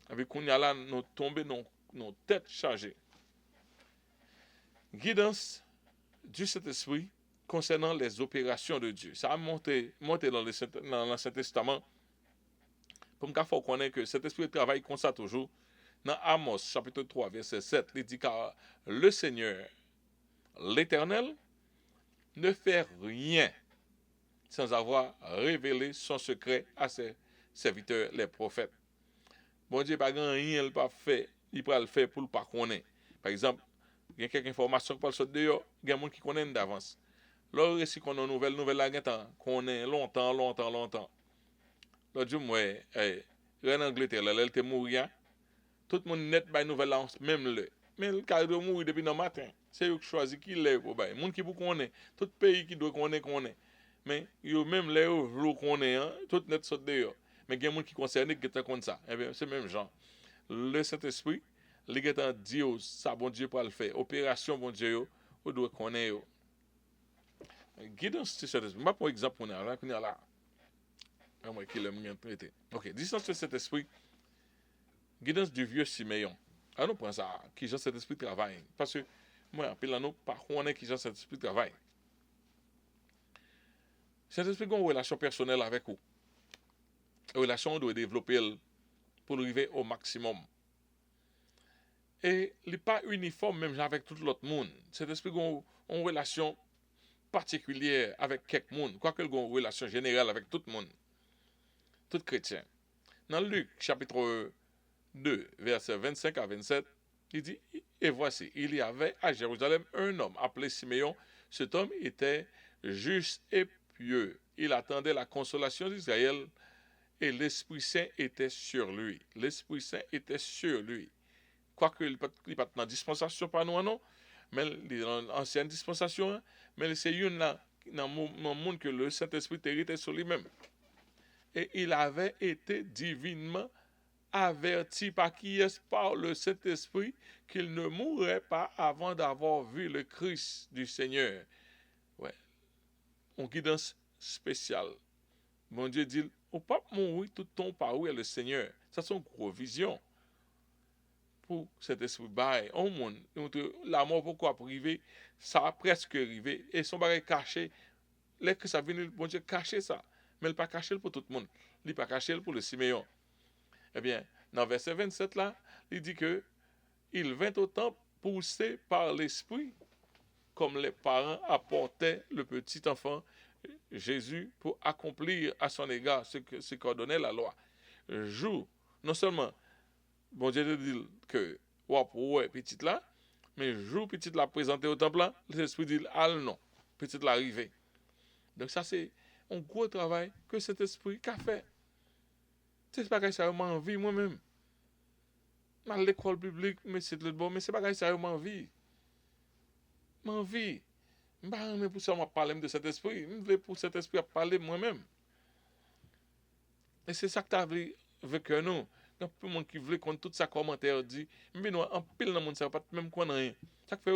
A: Avec qu'on y a là, nous tombons dans nos têtes chargées. Guidance du Saint-Esprit concernant les opérations de Dieu. Ça a monté dans l'Ancien Testament. Pour me faire connaître que cet esprit travaille comme ça toujours. Dans Amos, chapitre 3, verset 7, il dit car le Seigneur, l'Éternel, ne fait rien sans avoir révélé son secret à ses serviteurs, les prophètes. Bon Dieu, pas rien, il pas fait, il peut le faire pour le pas connaître. Par exemple, il y a quelques informations qui parlent de dehors, il y a des gens qui connaissent d'avance. Là, si on a une nouvelle là, qu'on est longtemps. L'autre jour, moi, en Angleterre, là, elle était mourir. Tout le monde net by nouvelle là, même le. Mais le cas de mourir depuis le matin. C'est eux qui choisissent qui l'est pour bail. Les gens qui vous connaissent, tout pays qui doit connaître. Mais yo même les jours qu'on est, tout net saute dehors. Mais il y a des gens qui concernent qui sont comme ça. Eh bien, c'est le même genre. Le Saint-Esprit, les gens disent ça, bon Dieu pour le faire. Opération, bon Dieu, vous doit connaître. Guidance du Saint-Esprit. Je vais exemple pour nous là. Moi qui l'aime bien traiter. Ok, distance de cet esprit. Guidance du vieux Siméon. Ah, nous prenons ça, qui Jean cet esprit travaille. Parce que moi, en pile, nous, par contre, on est qui Jean cet esprit travaille. Cet esprit a une relation personnelle avec vous. Une relation, on doit développer pour arriver au maximum. Et il n'est pas uniforme même avec tout l'autre monde. Cet esprit a une relation particulière avec quelques monde, quoique il a une relation générale avec tout le monde, tout chrétien. Dans Luc, chapitre 2, versets 25 à 27, il dit, et voici, il y avait à Jérusalem un homme appelé Siméon. Cet homme était juste et pieux. Il attendait la consolation d'Israël et l'Esprit Saint était sur lui. L'Esprit Saint était sur lui. Quoique il n'est pas dans la dispensation par nous, non, mais il est dans l'ancienne dispensation, mais c'est une dans le monde que le Saint-Esprit était sur lui-même. Et il avait été divinement averti par qui est par le Saint-Esprit qu'il ne mourrait pas avant d'avoir vu le Christ du Seigneur. Ouais, une guidance spéciale. Mon Dieu dit, au pas mourir tout ton par où est le Seigneur. Ça c'est une grosse vision pour cet esprit bail. Au monde, la mort pourquoi privé, ça a presque arrivé et son bagage caché. Là que ça vient, bon Dieu cacher ça, mais il pas caché pour tout le monde. Il pas caché pour le Siméon. Eh bien, dans verset 27 là, il dit que il vint au temple poussé par l'esprit, comme les parents apportaient le petit enfant Jésus pour accomplir à son égard ce qu'ordonnait la loi. Jour, non seulement, bon Dieu te dit que, ouais, petit là, mais jour petit là présenté au temple là, l'esprit dit, ah non, petit là arrivé. Donc ça c'est un gros travail que cet esprit a fait. C'est pas que ça m'a envie moi-même. Dans l'école publique, mais c'est le bon, mais c'est pas que ça m'a envie. M'envie. Mais pour ça, on parler de cet esprit. Je veux pour cet esprit à parler moi-même. Et c'est ça que tu as vu avec nous. Il y a peu de monde qui veut qu'on tout ça commentaire dit, mais nous, en pile dans le monde, ça va pas même quoi rien. Ça fait,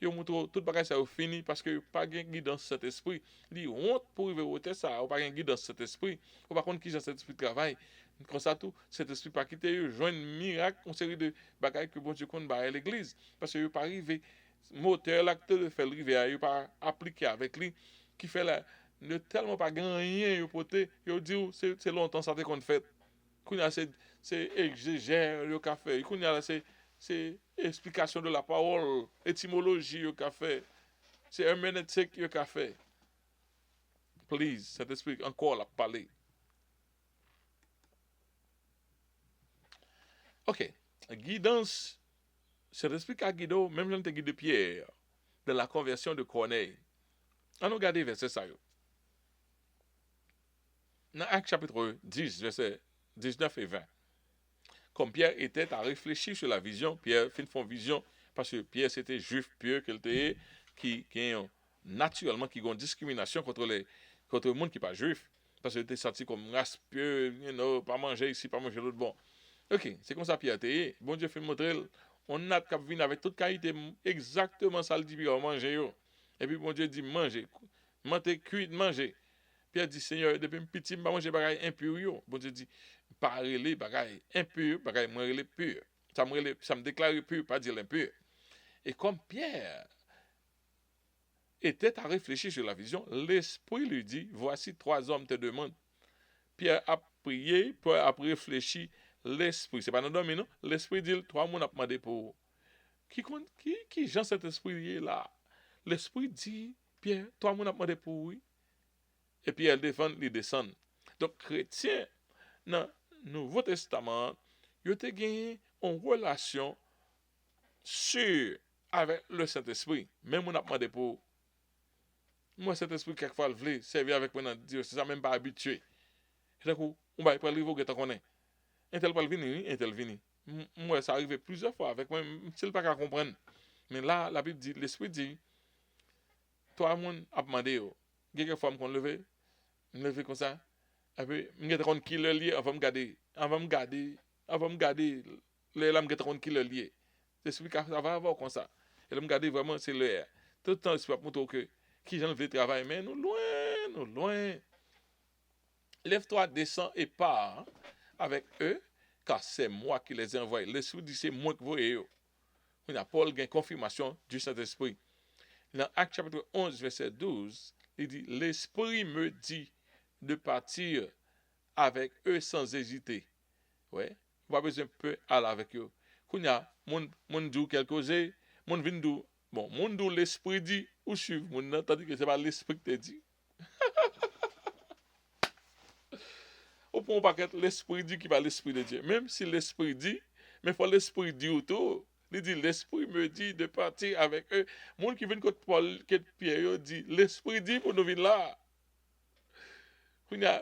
A: yo montre tout bagage ça fini parce que pas de guidance cet esprit. Il honte pour arriver au test ça, pas de guidance cet esprit. Ou par contre qui cet esprit travaille. Comme ça tout, cet esprit pas quitter yo, joindre miracle, une série de bagages que bon Dieu compte à l'église parce que yo pas arrivé moteur l'acteur de faire arriver, yo pas appliquer avec lui qui fait la ne tellement pas gagné yo poté, yo dit c'est longtemps ça qu'on fait. Kounya c'est exégère yo ka fait. Kounya c'est explication de la parole, étymologie yo ka fait. C'est herméneutique yo ka fait. Please, cet esprit encore la parler. OK. Guidance, cet esprit qui a guidé, même j'en ai guidé Pierre, de la conversion de Corneille. On nous regarde verset ça. Dans Actes chapitre 10, verset 19 et 20. Comme Pierre était à réfléchir sur la vision, Pierre fait une vision, parce que Pierre c'était juif pieux qu'il était, qui naturellement qui ont une discrimination contre le monde qui n'est pas juif, parce qu'il était senti comme race pieux, pas manger ici, pas manger l'autre. Bon, ok, c'est comme ça Pierre était. Bon Dieu fait montrer, on a cap venir avec toute qualité, exactement ça le dit, on manger. Et puis bon Dieu dit manger, manger cuit, manger. Pierre dit Seigneur, depuis petit, je manger bagaille impur. Bon Dieu dit parler bagaille impur, bagaille moi relé pur. Ça me déclare pur, pas dire l'impur. Et comme Pierre était à réfléchir sur la vision, l'Esprit lui dit, voici 3 hommes te demandent. Pierre a prié, Pierre a réfléchi, l'Esprit, c'est pas notre homme, non? L'Esprit dit, 3 personnes a demandé pour qui Jean cet esprit là? L'Esprit dit, Pierre, 3 personnes a demandé pour oui. Et puis elle défend, il descend. Donc, chrétien, dans le Nouveau Testament, il a gagné une relation sûre avec le Saint-Esprit. Même on a demandé pour. Moi, Saint-Esprit, quelquefois, il veut servir avec moi dans Dieu. C'est ça, même pas habitué. Et d'un coup, on va pas arriver au que tu connais. Un tel pas venir, un tel venir. Moi, ça arrive plusieurs fois avec moi, je ne pas qu'à comprendre. Mais là, la Bible dit, l'Esprit dit, toi, mon a demandé, quelquefois, me lever comme ça. Et puis, je me rends qui le lié avant de me garder, les lames me qui le lié. L'esprit, ça va avoir comme ça. Et là, me garder vraiment, c'est l'air. Tout le temps, c'est pas pour que qui j'en veux travailler, mais nous loin. Lève-toi, descends et pars avec eux, car c'est moi qui les ai envoyés. L'Esprit dit, c'est moi qui vous ai. On a Paul gain confirmation du Saint-Esprit. Dans Actes chapitre 11, verset 12, il dit, l'Esprit me dit de partir avec eux sans hésiter. Ouais, pas besoin peu aller avec eux. Quand y a mon dit quelque chose, mon vient d'où, bon, mon dit l'Esprit dit, ou suivre, mon tandis que c'est pas l'Esprit qui te dit. Au point pas que l'Esprit dit qui va l'Esprit de Dieu. Même si l'Esprit dit, mais il faut l'Esprit dire autour. Il dit, l'Esprit me dit de partir avec eux. Moun qui vient contre Paul, que Pierre dit, l'Esprit dit pour nous venir là.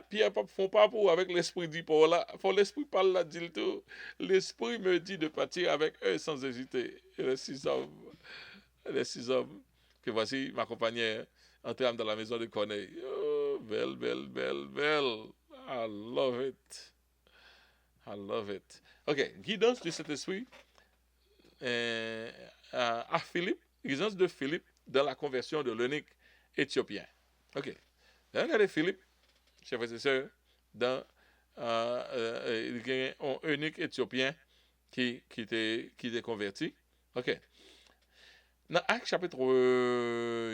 A: Pierre ne font pas pour avec l'Esprit dit pour là. Faut l'Esprit parle là, dit tout. L'Esprit me dit de partir avec eux sans hésiter. Et les 6 hommes que voici m'accompagnaient entrant dans la maison de Corneille. Oh, belle, belle, belle, belle. I love it. I love it. OK, guidance du Saint-Esprit à Philippe, guidance de Philippe dans la conversion de l'eunuque éthiopien. OK. Regardez Philippe, chers frères et sœurs, dans il y a un eunuque éthiopien qui était converti. OK. Dans Actes chapitre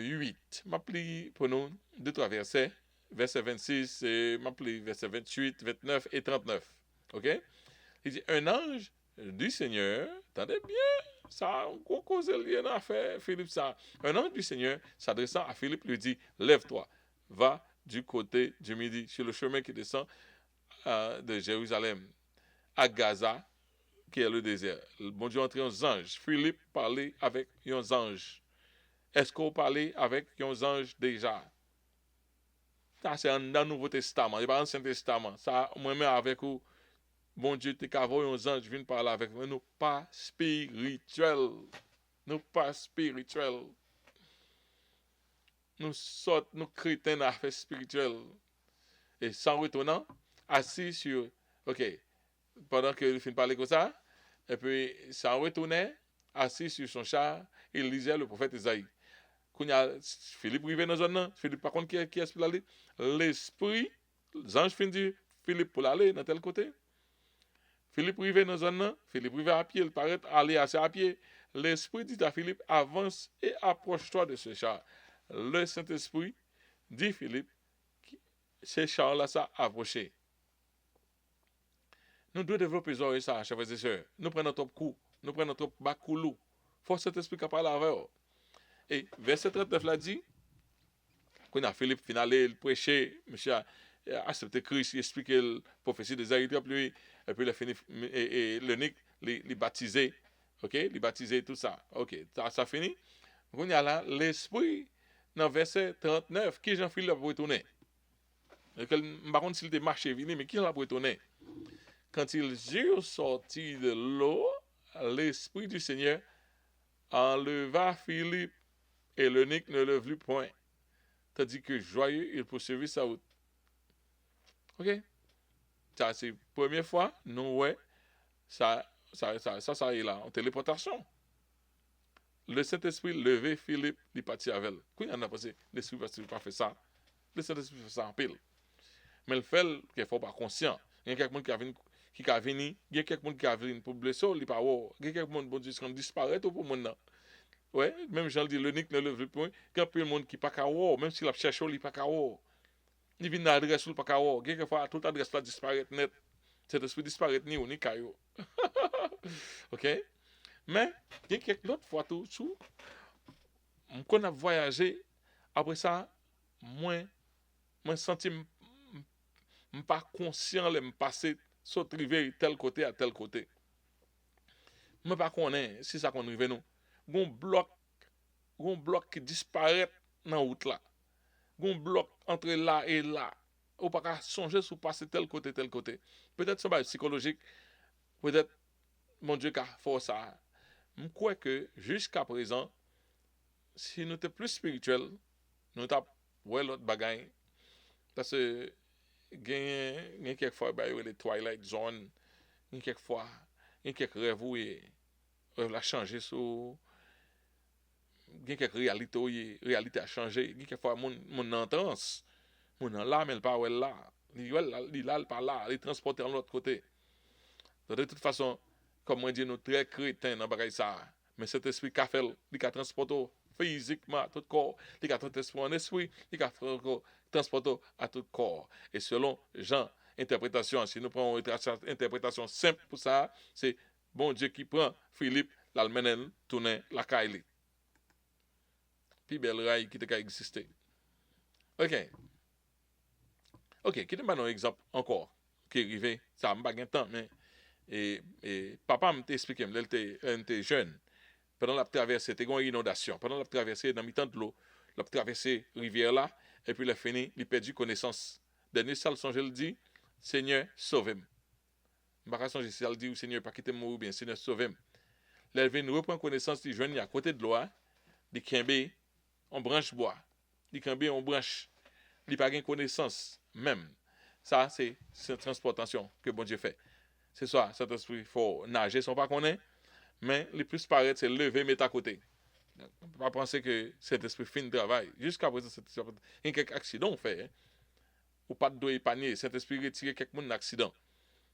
A: 8, m'appli pour nous 2-3 versets. Verset 26, et m'appelez verset 28, 29 et 39. OK? Il dit, un ange du Seigneur, attendez bien, ça, on cause rien à faire, Philippe, ça. Un ange du Seigneur, s'adressant à Philippe, lui dit, lève-toi, va du côté du midi, sur le chemin qui descend de Jérusalem à Gaza, qui est le désert. Le bon Dieu entré un ange. Philippe parlait avec un ange. Est-ce qu'on parlait avec un ange déjà? Ça, c'est dans le Nouveau Testament, c'est pas dans l'Ancien Testament. Ça, moi-même avec vous, bon Dieu, t'es qu'à voir un ange viennent parler avec nous. Nous pas spirituels. Nous pas spirituels. Nous sortons, nous chrétiens à faire spirituel. Et sans retournant, assis sur, OK, pendant que il finit parler comme ça, et puis sans retourner, assis sur son char, il lisait le prophète Isaïe. Quand Philippe arrive dans la zone, Philippe par contre qui est pour aller, l'esprit, les anges finissent dire Philippe pour aller dans tel côté. Philippe arrive dans la zone, Philippe arrive à pied, il paraît aller assez à pied. L'esprit dit à Philippe, avance et approche-toi de ce char. Le Saint-Esprit dit Philippe, ce char-là ça approché. Nous devons développer ça, chers frères et sœurs. Nous prenons notre coup, nous prenons notre bas coulou. Faut Saint-Esprit qui parle avec eux. Et verset 39 là dit, quand a Philippe finalé, il prêchait, monsieur a accepté Christ, il expliquait la prophétie des Isaïe, et puis il a fini, et l'eunuque, il baptisé, ok, il baptisé tout ça, ok, ça fini. Quand il y a là, l'esprit, dans verset 39, qui Jean-Philippe a retourné? Par contre, s'il était marché, venu, mais qui l'a retourné? Quand ils eurent sorti de l'eau, l'esprit du Seigneur enleva Philippe et l'eunuque ne le vit point. Tandis que joyeux, il poursuivit sa route. OK? Ça, c'est la première fois, nous, ouais, ça est là, en téléportation. Le Saint-Esprit levé Philippe, il partit avec elle. Quand il en a passé, l'Esprit n'a pas fait ça. Le Saint-Esprit fait ça en pile. Mais le fait qu'il ne faut pas conscient. Il y a quelqu'un qui a venu, il y a quelqu'un qui a venu pour blesser, il pas il y a quelqu'un bon Dieu qui disparaît pour mon. Ouais, même Jean dit, l'unique ne le veut point. Quand il y a monde qui pas qu'à voir, même s'il a cherché, il pas qu'à voir. Il vient à l'adresse, il pas qu'à voir. Quelquefois, toute adresse là disparaît net. Cet esprit disparaît ni ou ni caillou. OK? Mais, il y a quelques autres fois tout, qu'on a voyagé, après ça, moi senti pas conscient de me passer sauter tel côté à tel côté. Moi pas connais si ça qu'on arrive nous. Gon bloc qui disparaît dans route là. Gon bloc entre là et là. Ou pas songer sur passer tel côté. Peut-être c'est pas psychologique, peut-être mon Dieu qu'a fait ça. Je crois que jusqu'à présent si nous étions plus spirituels, nous t'ap ouais l'autre bagaille parce que gagne quelquefois les twilight zone, quelquefois quelques rêves où la changer sur quelques réalité a changé, quelquefois mon entendance, mon là mais pas ouais là, il là pas là, il transporter de l'autre côté. Donc, de toute façon, comme moi dis, nous très chrétiens dans bagaille ça. Mais cet esprit qu'a fait, il a transporté physiquement à tout corps, il a transporté en esprit, il a transporté à tout corps. Et selon Jean, interprétation, si nous prenons une interprétation simple pour ça, c'est bon Dieu qui prend Philippe, l'Almenel, tourne la Kaili. Puis belle rail qui a existé. Ok. Ok, qui te donne un exemple encore qui est arrivé, ça m'a pas temps, mais papa m'a expliqué, il était jeune. Pendant la traversée, c'était une inondation. Pendant la traversée, dans le temps de l'eau, la traversée rivière là, et puis il a fini, il a perdu connaissance. Dernier salle, je le dit, Seigneur, sauve-moi. Je ne sais pas si elle dit, Seigneur, pas quitter moi ou bien, Seigneur, sauve-moi. Là, il vient reprendre connaissance, il joue à côté de l'eau, il cambe en branche bois, il cambe en branche, il n'a pas connaissance même. Ça, c'est cette transportation que bon Dieu fait. C'est ça, cet esprit, il faut nager, sans pas connaître, mais le plus paraître, c'est lever, mettre à côté. On ne peut pas penser que cet esprit fin de travail. Jusqu'à présent, il y a quelques accidents fait. Hein. Ou pas de doigt épargné. Cet esprit retire quelqu'un d'un accident.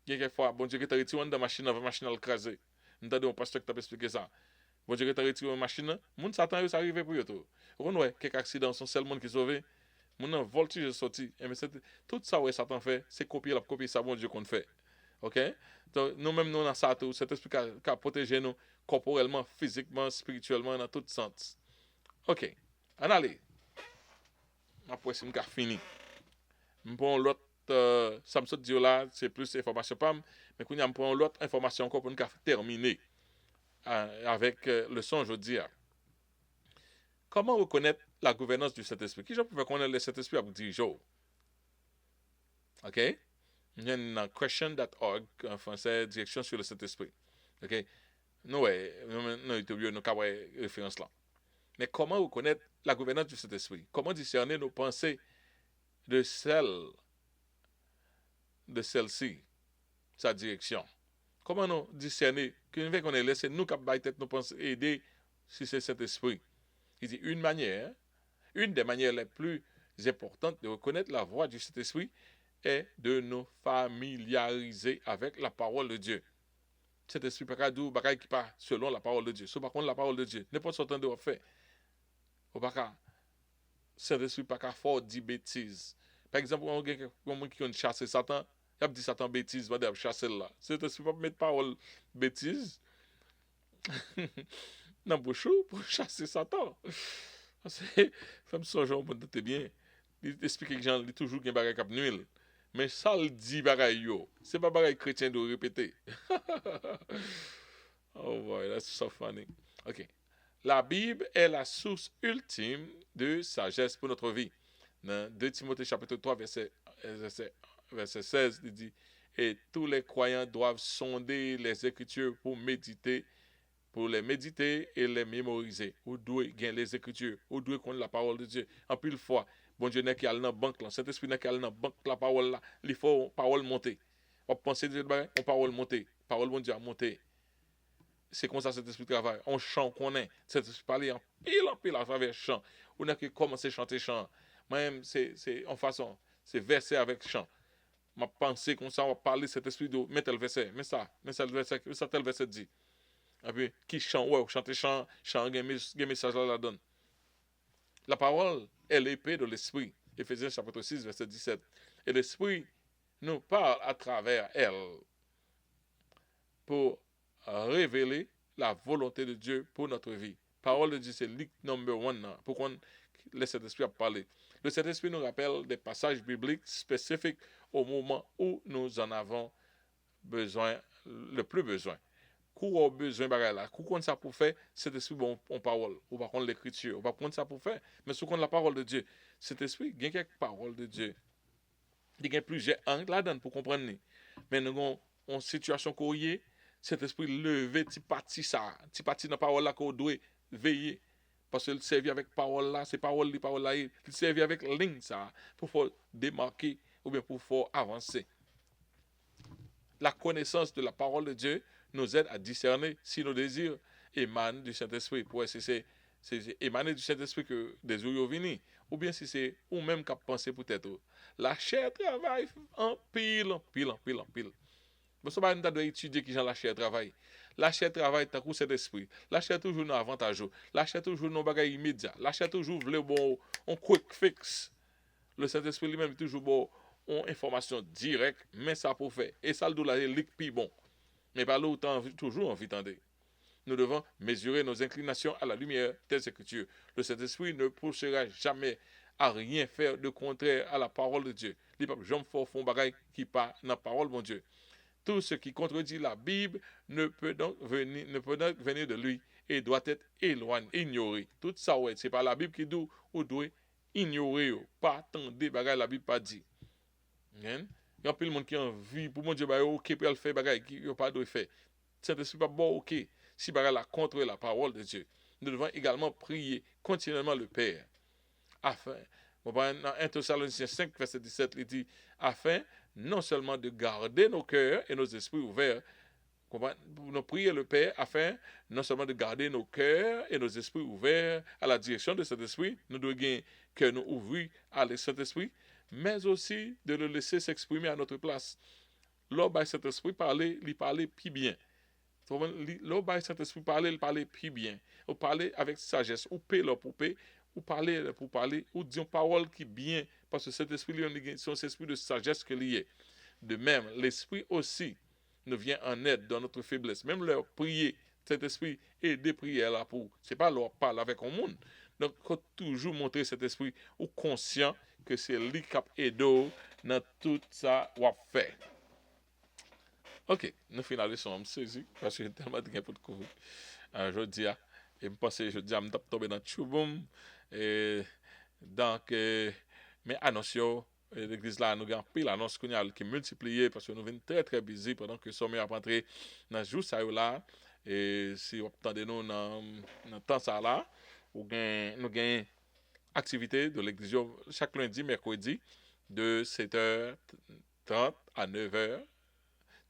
A: Il y a quelquefois, bon Dieu, qui t'a retiré dans la machine avant la machine à l'écraser. Nous avons un pasteur qui t'a expliqué ça. Bon Dieu, qui t'a retiré dans la machine, moun Satan, ça arrive pour eux. On voit quelques accidents, sont seuls monde qui sauvé. Mon voltige est sorti. Mais tout ça, ouais, Satan fait, c'est copier ça, bon Dieu, qu'on fait. OK? Donc, nous-mêmes, nous, dans ça, tout, cet esprit qui a protégé nous corporellement, physiquement, spirituellement, dans tout sens. OK. On allez. Après, c'est fini. Bon, l'autre, ça me saute dire là, c'est plus information PAM, mais quand on prend l'autre information encore pour nous terminer avec le son, je veux dire. Comment reconnaître la gouvernance du Saint-Esprit? Qui je peux connaître le Saint-Esprit à vous dire, OK? Il y a une question.org en français, direction sur le Saint-Esprit. OK? Nous, nous avons référence là. Mais comment reconnaître la gouvernance du Saint-Esprit? Comment discerner nos pensées de celle-ci, sa direction? Comment nous discerner qu'une fois qu'on est laissé, nous qui avons nos pensées aider si c'est cet esprit? Il dit une des manières les plus importantes de reconnaître la voix du Saint-Esprit est de nous familiariser avec la parole de Dieu. Cet esprit pas d'où bagaille qui pas selon la parole de Dieu. So par contre la parole de Dieu, n'importe ce de fait. Ou pas cet esprit pas qu'à fort dit bêtises. Par exemple, on a quelqu'un qui a chassé Satan, il a dit Satan bêtise, va dire chasser là. Cet esprit pas mettre parole bêtise dans bouche pour chasser Satan. C'est femme songeon pour noter bien. Il explique que gens il toujours gain bagaille cap nuit. Mais ça le dit bagaille yo. C'est pas bagaille chrétien de répéter. Oh boy, that's so funny. OK. La Bible est la source ultime de sagesse pour notre vie. Dans 2 Timothée chapitre 3 verset 16, il dit et tous les croyants doivent sonder les écritures pour les méditer et les mémoriser. Ou doit gagner les écritures, ou doit connaître la parole de Dieu. En pile fois, bon Dieu n'est qu'à dans banque là, Saint-Esprit n'est qu'à dans banque la parole là, il faut parole monter. On pense de on parole monter, parole bon Dieu a monter. C'est comme ça cet esprit travaille. On chante qu'on est, cet esprit parler en pile à travers chant. On a que commencer à chanter chant. Même c'est en façon, c'est verset avec chant. Ma pensée comme ça, on va parler cet esprit de mais tel verset, mais ça tel verset dit. Et puis, qui chante, ouais, chanter chant, un message là, la donne. La parole est l'épée de l'esprit. Éphésiens chapitre 6, verset 17. Et l'esprit nous parle à travers elle pour révéler la volonté de Dieu pour notre vie. Parole de Dieu, c'est lick number one. Pourquoi le Saint-Esprit a parlé? Le Saint-Esprit nous rappelle des passages bibliques spécifiques au moment où nous en avons besoin, le plus besoin. Qu'on a besoin de là. Qu'on ça pour faire, cet esprit bon en parole. Ou par contre l'écriture. Ou par contre ça pour faire, mais sous la parole de Dieu. Cet esprit, il y a quelques paroles de Dieu. Il y a plusieurs angles là-dedans pour comprendre. Mais nous avons une situation qu'on y est, cet esprit levé, ti parti dans la parole là qu'on doit veiller. Parce qu'il servait avec parole là, c'est parole là, il servait avec ligne ça, pour faire démarquer ou bien pour faire avancer. La connaissance de la parole de Dieu nous aide à discerner si nos désirs émanent du Saint-Esprit. Pour si c'est émané du Saint-Esprit que des eaux viennent, ou bien si c'est ou même qu'à penser peut-être. La chair travaille en pile. Bon, ça, nous doit étudier qui j'en la chair travail. La chair travail, tant que cet esprit. La chair toujours nos avantages. La chair toujours nos bagages immédiats. La chair toujours voulait bon, on quick fix. Le Saint-Esprit lui-même toujours bon, on information directe, mais ça pour faire. Et ça le doit la lik pi bon. Mais par l'autant, toujours envie d'entendre. Nous devons mesurer nos inclinations à la lumière des Écritures. Le Saint-Esprit ne poussera jamais à rien faire de contraire à la parole de Dieu. Les peuples, j'aime fort font bagaille qui pas dans la parole de mon Dieu. Tout ce qui contredit la Bible ne peut donc venir de lui et doit être éloigné, ignoré. Tout ça, ouais, c'est pas la Bible qui dit ou doit ignorer, pas attendre bagaille la Bible pas dit. Il y a plein de monde qui a envie pour mon Dieu, bah, ok, pour le faire bagaille qui n'a pas de faire. Saint-Esprit pas bon, ok, si bagaille la contre la parole de Dieu. Nous devons également prier continuellement le Père afin, bon, dans 1 Thessaloniciens 5, verset 17, il dit, afin non seulement de garder nos cœurs et nos esprits ouverts, pour nous prier le Père afin non seulement de garder nos cœurs et nos esprits ouverts à la direction de cet esprit, nous devons gagner que nous ouvrir à cet esprit, mais aussi de le laisser s'exprimer à notre place. Lorsque cet esprit parlait, il parlait plus bien. Lorsque cet esprit parlait, il parlait plus bien. Ou parlait avec sagesse, ou paix leur poupée, ou parler pour parler, ou dire une parole qui est bien, parce que cet esprit, c'est un esprit de sagesse que lié. De même, l'esprit aussi nous vient en aide dans notre faiblesse. Même leur prier, cet esprit et des prières là pour. C'est pas leur parler avec un monde. Donc, il faut toujours montrer cet esprit ou conscient que c'est lui qui aide dans tout ça qu'on fait. Ok, nous finalisons, je suis saisi parce que j'ai tellement de gain pour le couvrir. Je dis, et je pense que je dis, je suis tombé dans le chouboum. Et donc, mais annonce, l'église là, nous avons pris l'annonce qui est multipliée parce que nous venons très très busy pendant que nous sommes à rentrer dans ce jour ça là. Et si vous attendez nous dans le temps ça là, nous avons activité de l'église chaque lundi, mercredi, de 7h30 à 9h.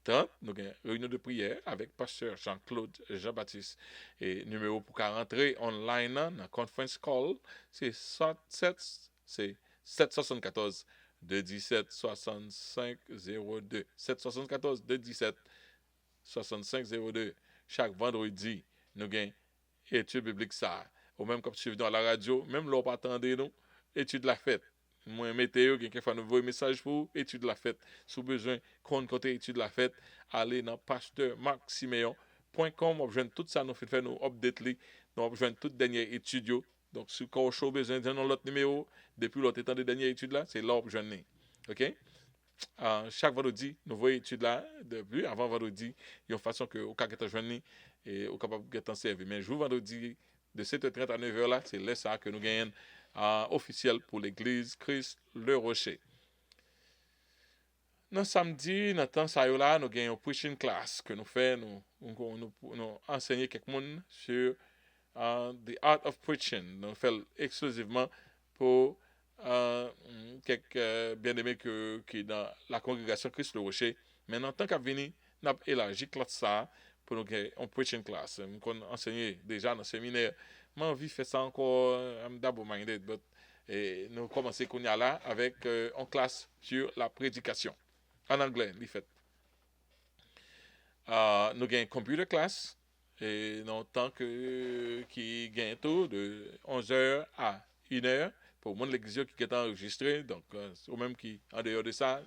A: Nous avons une réunion de prière avec pasteur Jean-Claude Jean-Baptiste. Et numéro pour rentrer online dans la conference call, c'est 774 217 65 02. 774 217 65 02. Chaque vendredi, nous avons étude biblique ça. Ou même comme tu es dans la radio, même là, pas attendre nous, étude la fête. Moi, météo, quelquefois, nous voyons un message pour étude la fête. Si vous avez besoin de côté étude la fête, allez dans pasteurmarcsimeon.com. On besoin tout ça, nous fait nous update, nous besoin toute dernière étude. Donc, si vous avez besoin d'un autre numéro, depuis l'autre temps de dernière étude là, c'est là où besoin. OK? Chaque vendredi, nous voyons étude là, depuis avant vendredi, il y a une façon que vous pouvez joindre et vous capable de servir. Mais jour vendredi, de 7h30 à 9h là, c'est là ça que nous gagnons officiel pour l'église Christ le Rocher. Dans samedi, dans temps ça là, nous gagnons une preaching class que nous faisons, nous enseignons quelqu'un sur the art of preaching. Nous faisons exclusivement pour quelques bien-aimés qui dans la congrégation Christ le Rocher. Mais en tant qu'à venir, nous avons élargi ça pour nous gagner une preaching class. Nous avons enseigné déjà dans le séminaire. J'ai envie de faire ça encore, I'm double-minded, but nous commençons là avec une classe sur la prédication. En anglais, les fait. Nous avons une computer class, et dans temps qui gagne tout de 11h à 1h pour mon l'église qui est enregistré, donc au même qui en dehors de ça,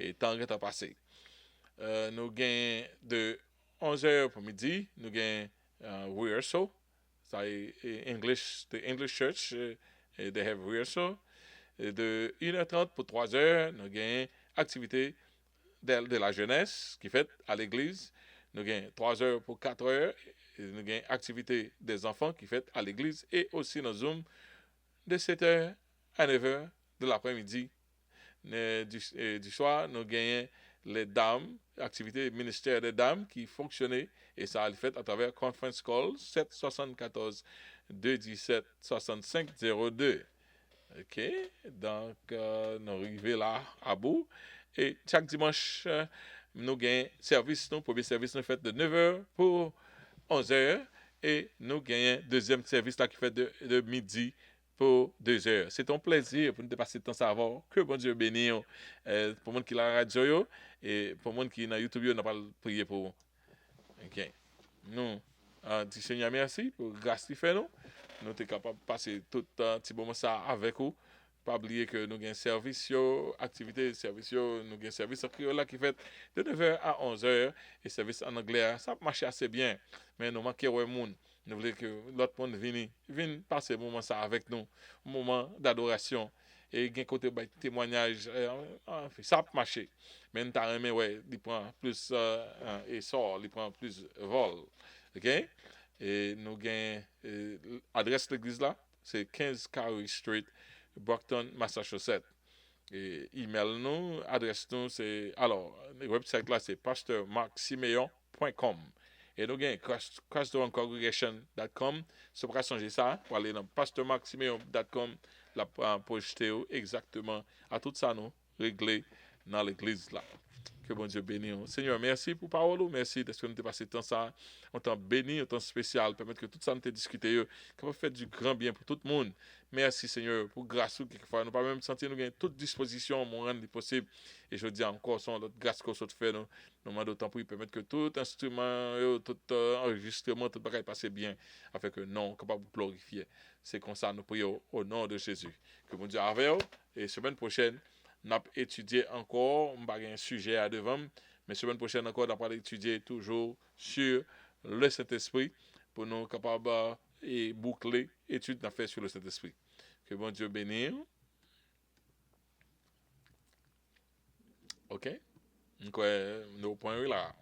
A: et temps est passé. Nous avons de 11h pour midi, nous avons rehearsal, the English Church, they have rehearsal. Et de 1h30 pour 3h, nous avons activité de la jeunesse qui fait à l'église. Nous avons 3h pour 4h. Nous avons activité des enfants qui fait à l'église. Et aussi dans Zoom de 7h à 9h de l'après-midi. Du soir, nous avons les dames, activité ministère des dames qui fonctionnait. Et ça a été fait à travers Conference Call 774 217 65 02. OK? Donc, nous arrivons là à bout. Et chaque dimanche, nous avons service, nous, premier service, nous fait de 9h pour 11h. Et nous gagnons deuxième service là qui fait de midi pour 2 heures. C'est un plaisir pour nous de passer le temps savoir. Que bon Dieu bénisse. Pour le monde qui est la radio et pour le monde qui est dans YouTube, on n'a pas prier pour vous. OK. Nous, dis Seigneur, merci pour la grâce qu'il fait nous. Nous sommes capables de passer tout un petit moment ça avec vous. Pas oublier que nous avons un service, activité, service, nous avons un service en créole qui fait de 9h à 11h et service en anglais. Ça marche assez bien. Mais nous manquons de monde. Nous voulons que l'autre monde vienne passer un moment ça avec nous. Un moment d'adoration. Et un côté de témoignage. Ça a marché. Mais nous avons ouais, il prend plus essor, il prend plus vol. OK? Et nous avons adresse l'église là, c'est 15 Carey Street, Brockton, Massachusetts. Et email nous, adresse nous, c'est. Alors, le website là, c'est pastormarksimeon.com. Et nous avons christdawncongregation.com. Si vous changer ça, pour aller dans pastormarksimeon.com, la projeter exactement à tout ça, nous, réglé dans l'église là. Que bon Dieu bénisse. Seigneur, merci pour parole. Merci de ce que nous avons passé temps ça. On t'a béni, on t'a spécial. Permettre que tout ça nous t'ait discuté. Qu'on fait du grand bien pour tout le monde. Merci Seigneur pour grâce ou quelquefois. Nous pas même sentir nous gagnons toute disposition, mon rendre possible. Et je dis encore, son notre grâce qu'on soit fait. Nous demandons d'autant pour permettre que tout instrument, tout enregistrement, tout bagage passe bien. Afin que non, capable de glorifier. C'est comme ça nous prions au nom de Jésus. Que mon Dieu avec vous. Et semaine prochaine, n'a étudié encore, on va un sujet à devant, mais semaine prochaine encore, on va étudier toujours sur le Saint-Esprit pour nous capables et boucler études qu'on fait sur le Saint-Esprit. Que bon Dieu bénisse. OK? Donc, nos points là.